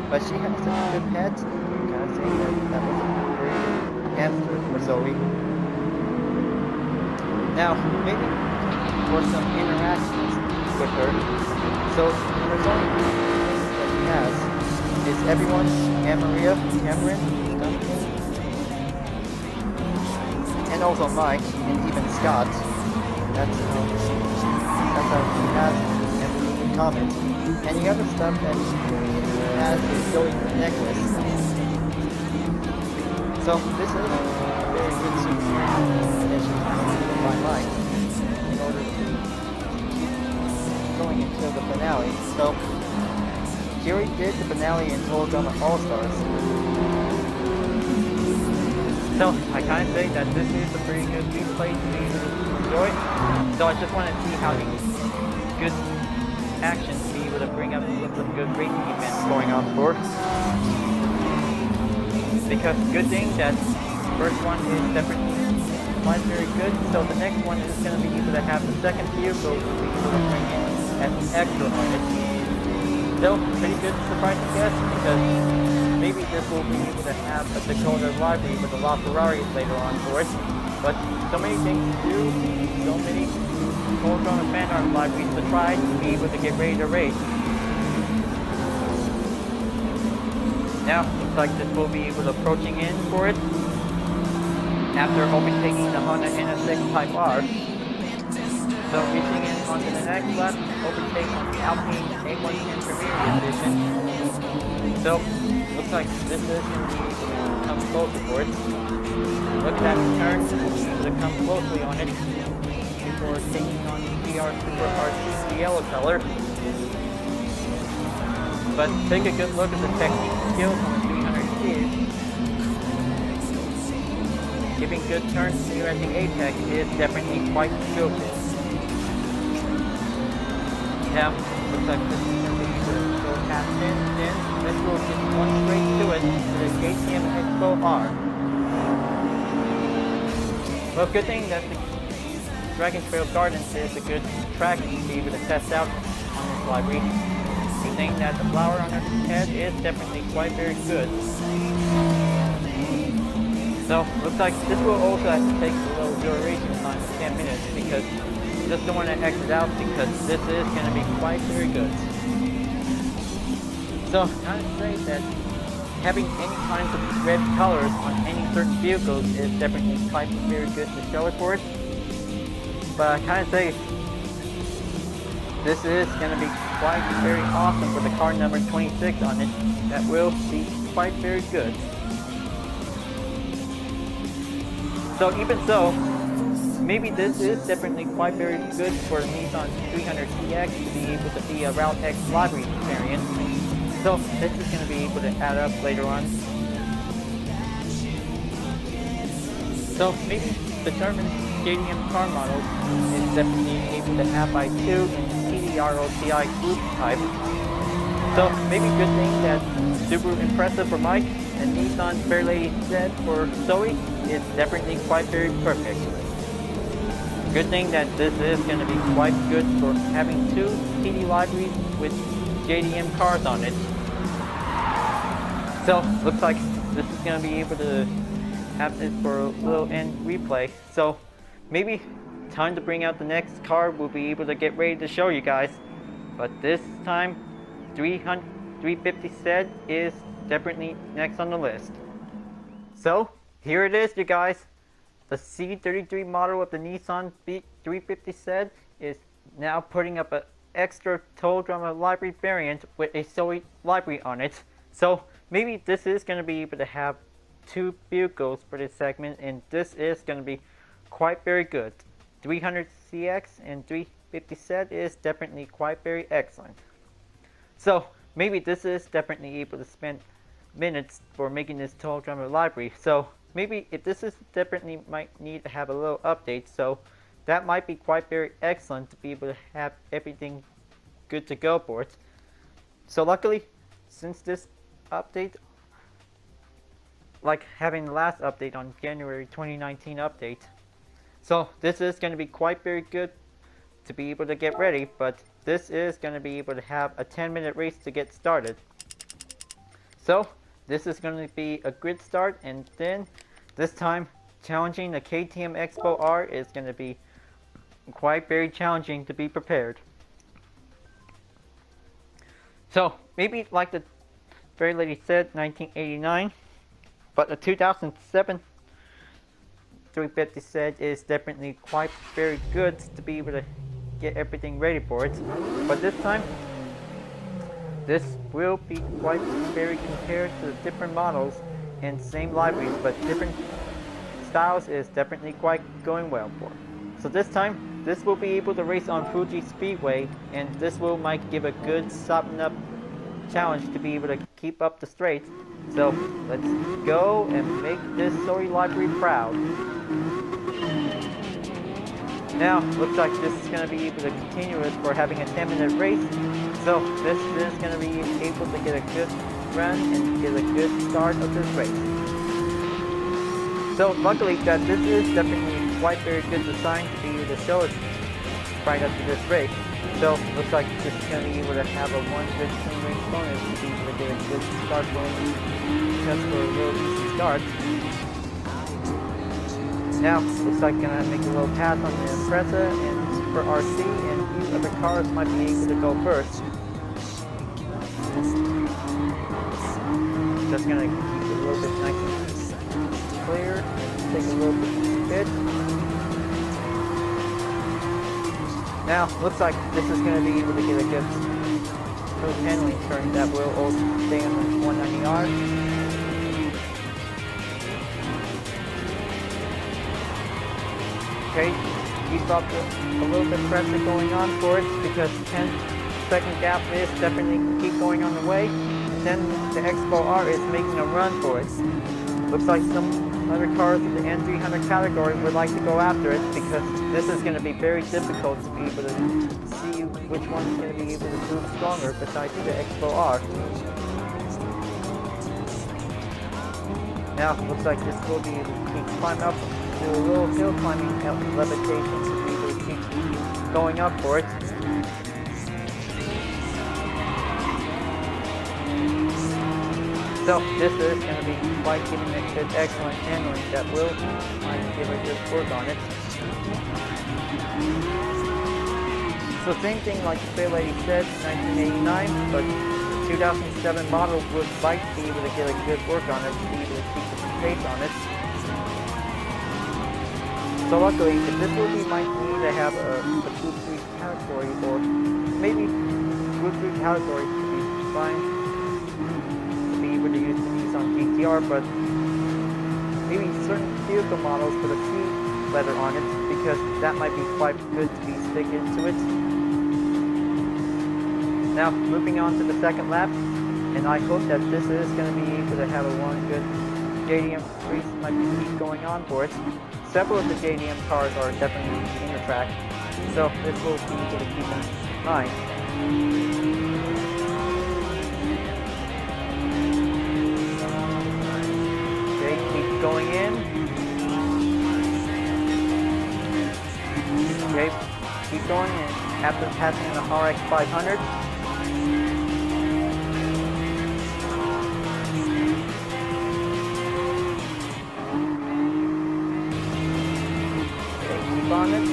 But she has such a good pet. Kind of say that was a very good hamster for Zoey. Now, maybe for some interactions with her. So, there's only three things that she has. Is everyone, Maria, Cameron, Duncan, and also Mike, and even Scott. That's how she has everything in common. And the other stuff that she has is Zoey's necklace. So this is a very good souvenir that she's given by Mike in order to keep going until the finale. So she already did the finale in Total Drama All-Stars. So I kind of say that this is a pretty good replay to be able to enjoy. So I just want to see how these good actions be able to bring up some good racing events going on for. Because good thing that first one is definitely quite very good. So the next one is going to be able to have the second vehicle to be able to bring in as an extra on it. So, pretty good surprise I guess, because maybe this will be able to have a Dakota library with a lot of Ferraris later on for it. But so many things to do, so many Total Drama fan art libraries to try to be able to get ready to race. Now, looks like this will be able to approaching in for it after overtaking the Honda NSX Type R. So reaching in onto the next lap, overtake on the Alpine A110 Premier Edition. So, looks like this is going to be able to come closer for it. Look at that turn, to come closely on it before taking on the GR Super R2 the yellow color. But take a good look at the technique skills on the 300 kids. Giving good turns here at the apex is definitely quite skillful. Now, looks like this is going to be the go past in, then this will just one straight to it to the KTM Expo R. Well, good thing that the Dragon Trail Gardens is a good track to be able to test out on this library. Good thing that the flower on her head is definitely quite very good. So, looks like this will also have to take a little duration time of 10 minutes because just don't want to exit out because this is going to be quite very good. So I would say that having any kinds of red colors on any certain vehicles is definitely quite very good to show it for it. But I kind of say this is going to be quite very awesome for the car number 26 on it. That will be quite very good. So even so, maybe this is definitely quite very good for the Nissan 300TX to be able to be a Route X library variant. So this is going to be able to add up later on. So maybe the German JDM car model is definitely able to have by 2 in TDROTI group type. So maybe good thing that super impressive for Mike and Nissan Fairlady Z for Zoey is definitely quite very perfect. Good thing that this is going to be quite good for having 2 TD libraries with JDM cars on it. So, looks like this is going to be able to have this for a little end replay. So, maybe time to bring out the next car. We'll be able to get ready to show you guys. But this time, 350 Z is definitely next on the list. So, here it is, you guys. The C33 model of the Nissan 350 Z is now putting up an extra Total Drama library variant with a Zoey library on it. So maybe this is going to be able to have 2 vehicles for this segment, and this is going to be quite very good. 300CX and 350Z is definitely quite very excellent. So maybe this is definitely able to spend minutes for making this Total Drama library. So maybe if this is definitely might need to have a little update, so that might be quite very excellent to be able to have everything good to go for it. So luckily, since this update, like having the last update on January 2019 update, so this is going to be quite very good to be able to get ready, but this is going to be able to have a 10-minute race to get started. So this is going to be a grid start, and then this time challenging the KTM Expo R is going to be quite very challenging to be prepared. So maybe like the Fairlady said, 1989, but the 2007 350 said is definitely quite very good to be able to get everything ready for it. But this time, this will be quite very compared to the different models and same libraries, but different styles is definitely quite going well for. So this time, this will be able to race on Fuji Speedway, and this will might give a good soften up challenge to be able to keep up the straight. So let's go and make this Zoey library proud. Now, looks like this is going to be able to continue it for having a 10-minute race. So this is going to be able to get a good run and get a good start of this race. So luckily that this is definitely quite very good design to be able to show it right up to this race. So looks like this is going to be able to have a one good swing race bonus to be able to get a good start bonus just for a real easy start. Now, looks like gonna make a little pass on the Impreza and for RC, and a few other cars might be able to go first. Just gonna keep it a little bit nice and clear and take a little bit. Now, looks like this is gonna be able to get a good smooth handling turn that will all stay on the 190R. Okay, keep up a little bit of pressure going on for it because 10-second gap is definitely keep going on the way. Then the Expo R is making a run for it. Looks like some other cars in the N300 category would like to go after it because this is going to be very difficult to be able to see which one is going to be able to move stronger besides the Expo R. Now, looks like this will be able to keep climbing up. Do a little hill climbing levitation to be able to keep going up for it. So this is going to be quite giving a good excellent handling that will give a good work on it. So same thing like the Fairlady said, 1989, but 2007 model would like to be able to get a good work on it to be able to keep the pace on it. So luckily, if this will be might need to have a Group 3 category, or maybe Group 3 category could be fine to be able to use the Nissan GTR, but maybe certain vehicle models put a C letter on it because that might be quite good to be sticking to it. Now, moving on to the second lap, and I hope that this is going to be able to have a one good JDM race might be going on for it. Several of the JDM cars are definitely in the track, so this will be able to keep in mind. Okay, keep going in. Okay, keep going in after passing the RX 500. On it,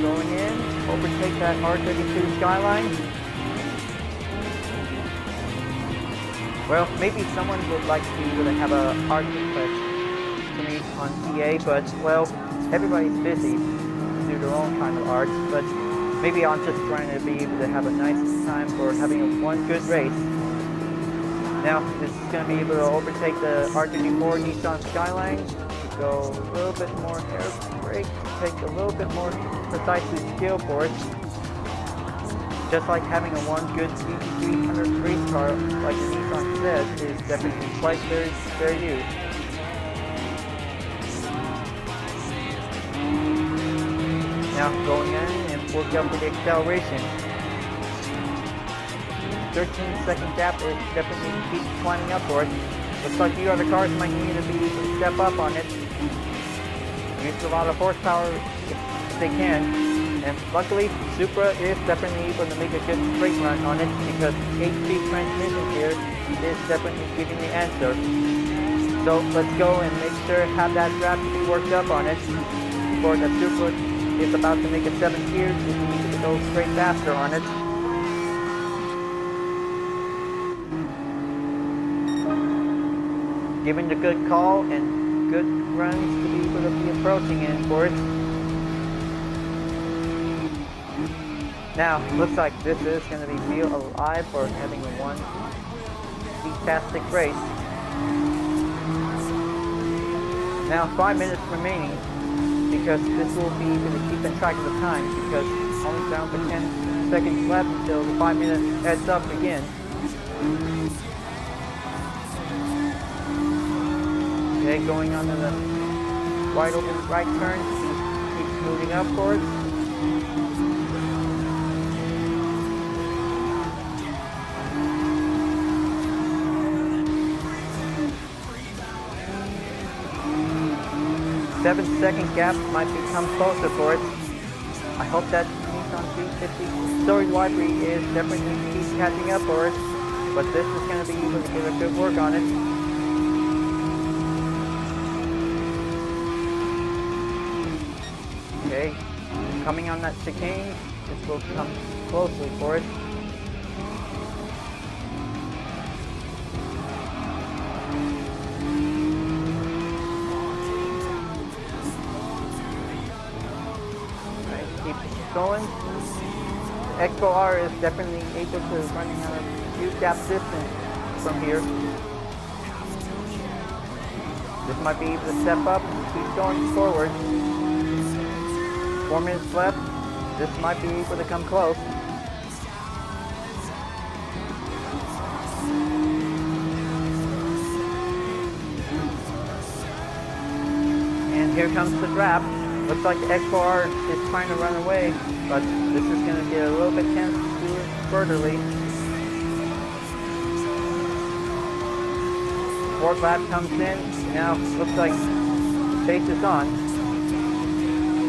going in, overtake that R32 Skyline. Well, maybe someone would like to be able to have a art request to me on EA, but well, everybody's busy to do their own kind of art, but maybe I'm just trying to be able to have a nice time for having one good race. Now, this is going to be able to overtake the R34 Nissan Skyline. Go a little bit more air brake, take a little bit more precisely skill for it. just like having a one good CT300 race car, like the Nissan says, is definitely quite very used. Now going in and work up with the acceleration. 13-second gap is definitely keep climbing upward. Looks like the other cars might need to be able to step up on it. Use a lot of horsepower if they can. And luckily, Supra is definitely able to make a good straight run on it because 8-speed transmission here is definitely giving the answer. So let's go and make sure have that draft to be worked up on it before the Supra is about to make a 7th gear to go straight faster on it. Giving the good call and good runs to be able to be approaching in for it. Now, looks like this is going to be real alive for having a one fantastic race. Now, 5 minutes remaining because this will be able to keep in track of the time because only down to 10 seconds left until the 5 minutes adds up again. Okay, going on to the wide open right turn, keeps moving upwards. Seven-second gap might become closer for it. I hope that Nissan 350 Zoey Livery is definitely keep catching up for it, but this is going to be able to give a good work on it. Okay, coming on that chicane, this will come closely for it. Alright, keep going. Expo R is definitely able to running out a few gap distance from here. This might be able to step up and keep going forward. 4 minutes left. This might be able to come close. And here comes the draft. Looks like the X4R is trying to run away, but this is going to get a little bit chance to do it furtherly. Fourth lap comes in. Now looks like the chase is on.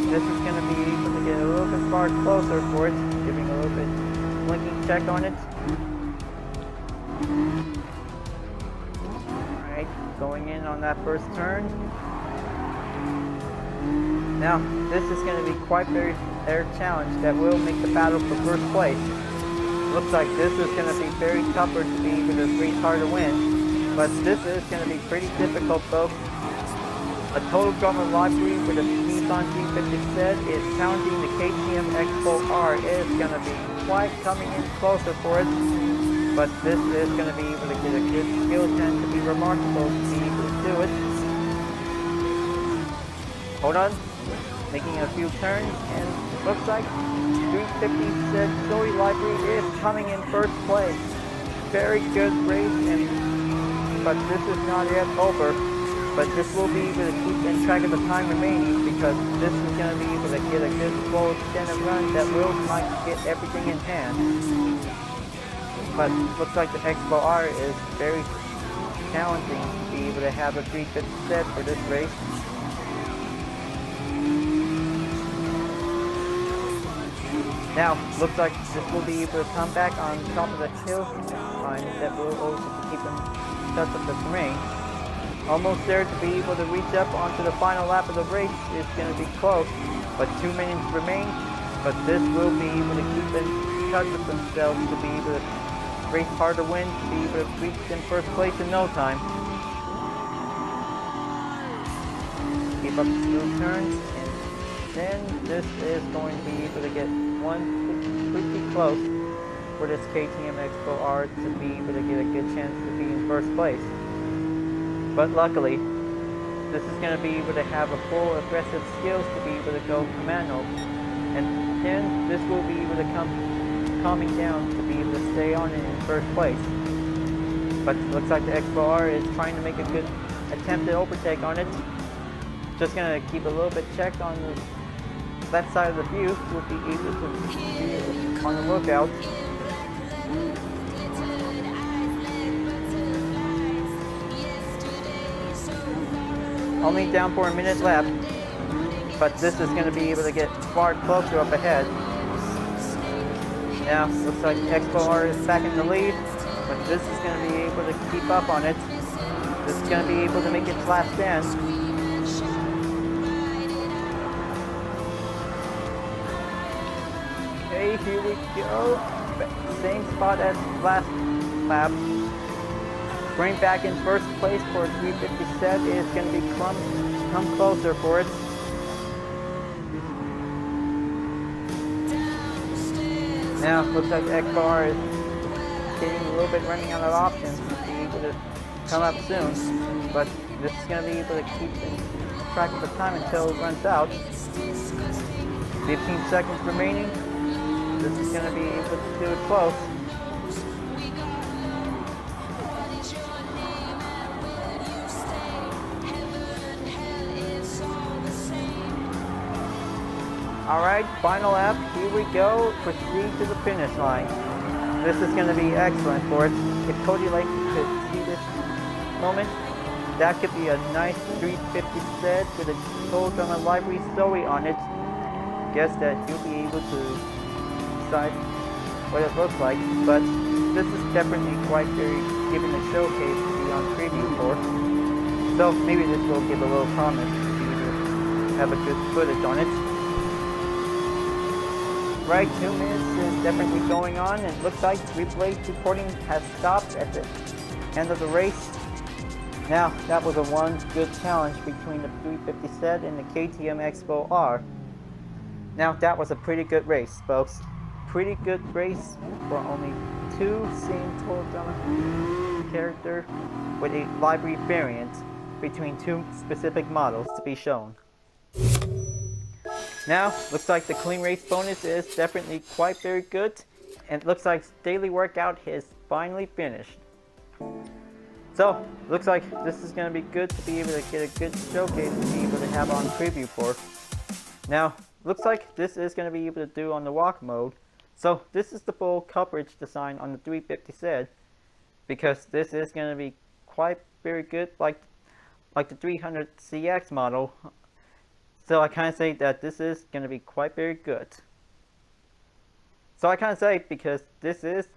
This is going to be able to get a little bit far closer for it, giving a little bit blinking check on it. Alright, going in on that first turn. Now, this is going to be quite very challenge that will make the battle for first place. Looks like this is going to be very tougher to be able to race hard to win, but this is going to be pretty difficult, folks. A total drummer livery with a Nissan 350 Z is challenging the KTM Expo R is going to be quite coming in closer for it, but this is going to be able to get a good skill chance to be remarkable to be able to do it. Hold on, making a few turns, and it looks like 350 Z Zoey Livery is coming in first place. Very good race, but this is not yet over. But this will be able to keep in track of the time remaining because this is going to be able to get a good slow extended run that might get everything in hand. But looks like the Expo R is very challenging to be able to have a 350 Z for this race. Now, looks like this will be able to come back on top of the hill line that will also keep them touch of the terrain. Almost there to be able to reach up onto the final lap of the race is going to be close, but 2 minutes remain. But this will be able to keep in touch with themselves to be able to race hard to win, to be able to reach in first place in no time. Keep up the smooth turns, and then this is going to be able to get one pretty close for this KTM Expo R to be able to get a good chance to be in first place. But luckily, this is going to be able to have a full aggressive skills to be able to go commando. And then this will be able to come calming down to be able to stay on it in first place. But looks like the Expo R is trying to make a good attempt at overtake on it. Just gonna keep a little bit checked on the left side of the view. We'll be able to be on the lookout. Only down for a minute left, but this is going to be able to get far closer up ahead. Now, looks like Expo R is back in the lead, but this is going to be able to keep up on it. This is going to be able to make its last stand. Okay, here we go. Same spot as last lap. Gran back in first place for 350 set is going to be come closer for it. Now, looks like Expo R is getting a little bit running out of options to be able to come up soon. But this is going to be able to keep track of the time until it runs out. 15 seconds remaining. This is going to be able to do it close. Alright, final lap, here we go, proceed to the finish line. This is going to be excellent for it. If Cody Lake could see this moment, that could be a nice 350 set with a total drama livery Zoey on it. Guess that you'll be able to decide what it looks like, but this is definitely quite very given a showcase to be on preview for. So maybe this will give a little promise to have a good footage on it. Right, 2 minutes is definitely going on, and it looks like replay recording has stopped at the end of the race. Now, that was a one good challenge between the 350 set and the KTM Expo R. Now, that was a pretty good race, folks. Pretty good race for only two same total drama character with a livery variant between two specific models to be shown. Now, looks like the clean race bonus is definitely quite very good, and it looks like daily workout is finally finished. So, looks like this is going to be good to be able to get a good showcase to be able to have on preview for. Now, looks like this is going to be able to do on the walk mode. So, this is the full coverage design on the 350 set, because this is going to be quite very good like the 300 CX model. So I kind of say that this is going to be quite very good. So I kind of say because this is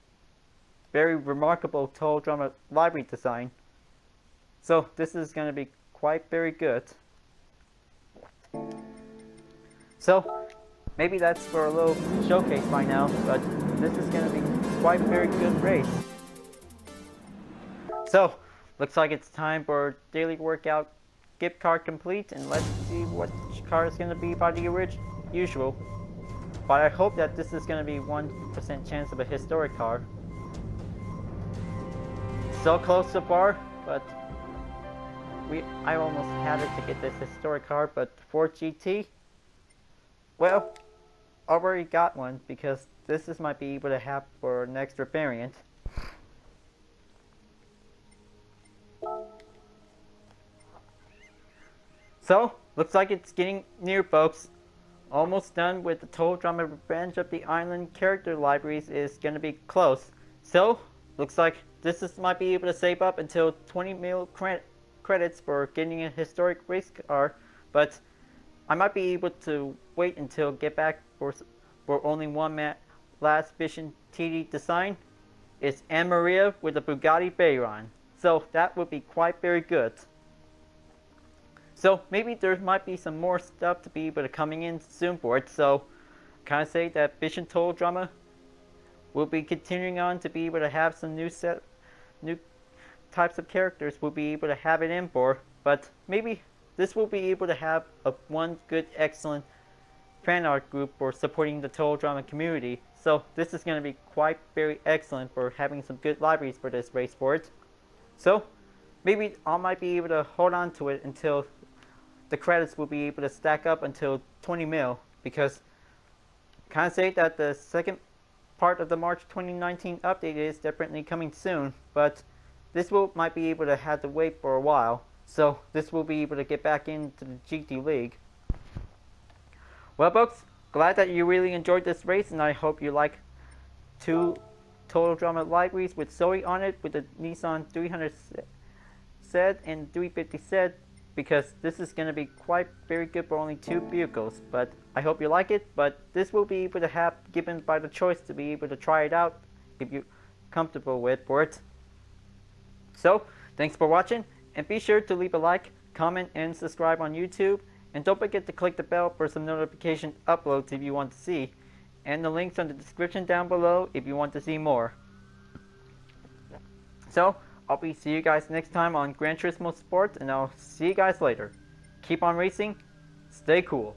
very remarkable total drama livery design. So this is going to be quite very good. So maybe that's for a little showcase by now, but this is going to be quite very good race. So looks like it's time for daily workout gift card complete, and let's see what car is going to be by the usual. But I hope that this is going to be 1% chance of a historic car. So close so far, but I almost had it to get this historic car, but the Ford GT, well, I already got one because this is might be able to have for an extra variant. So, looks like it's getting near, folks. Almost done with the Total Drama Revenge of the Island character libraries is going to be close. So, looks like this might be able to save up until 20 mil credits for getting a historic race car. But I might be able to wait until get back for only one last Vision TD design. It's Anne Maria with a Bugatti Veyron. So, that would be quite very good. So maybe there might be some more stuff to be able to coming in soon for it. So kind of say that Vision Total Drama will be continuing on to be able to have some new types of characters we'll be able to have it in for. But maybe this will be able to have one good excellent fan art group for supporting the Total Drama community. So this is going to be quite very excellent for having some good libraries for this race for it. So maybe I might be able to hold on to it until the credits will be able to stack up until 20 mil, because kind of say that the second part of the March 2019 update is definitely coming soon, but this might be able to have to wait for a while, so this will be able to get back into the GT League. Well folks, glad that you really enjoyed this race, and I hope you like 2 Total Drama liveries with Zoey on it, with the Nissan 300 Z and 350 Z, because this is going to be quite very good for only 2 vehicles. But I hope you like it, but this will be able to have given by the choice to be able to try it out if you're comfortable with for it. So, thanks for watching, and be sure to leave a like, comment, and subscribe on YouTube. And don't forget to click the bell for some notification uploads if you want to see. And the links in the description down below if you want to see more. So, I'll see you guys next time on Gran Turismo Sports, and I'll see you guys later. Keep on racing, stay cool.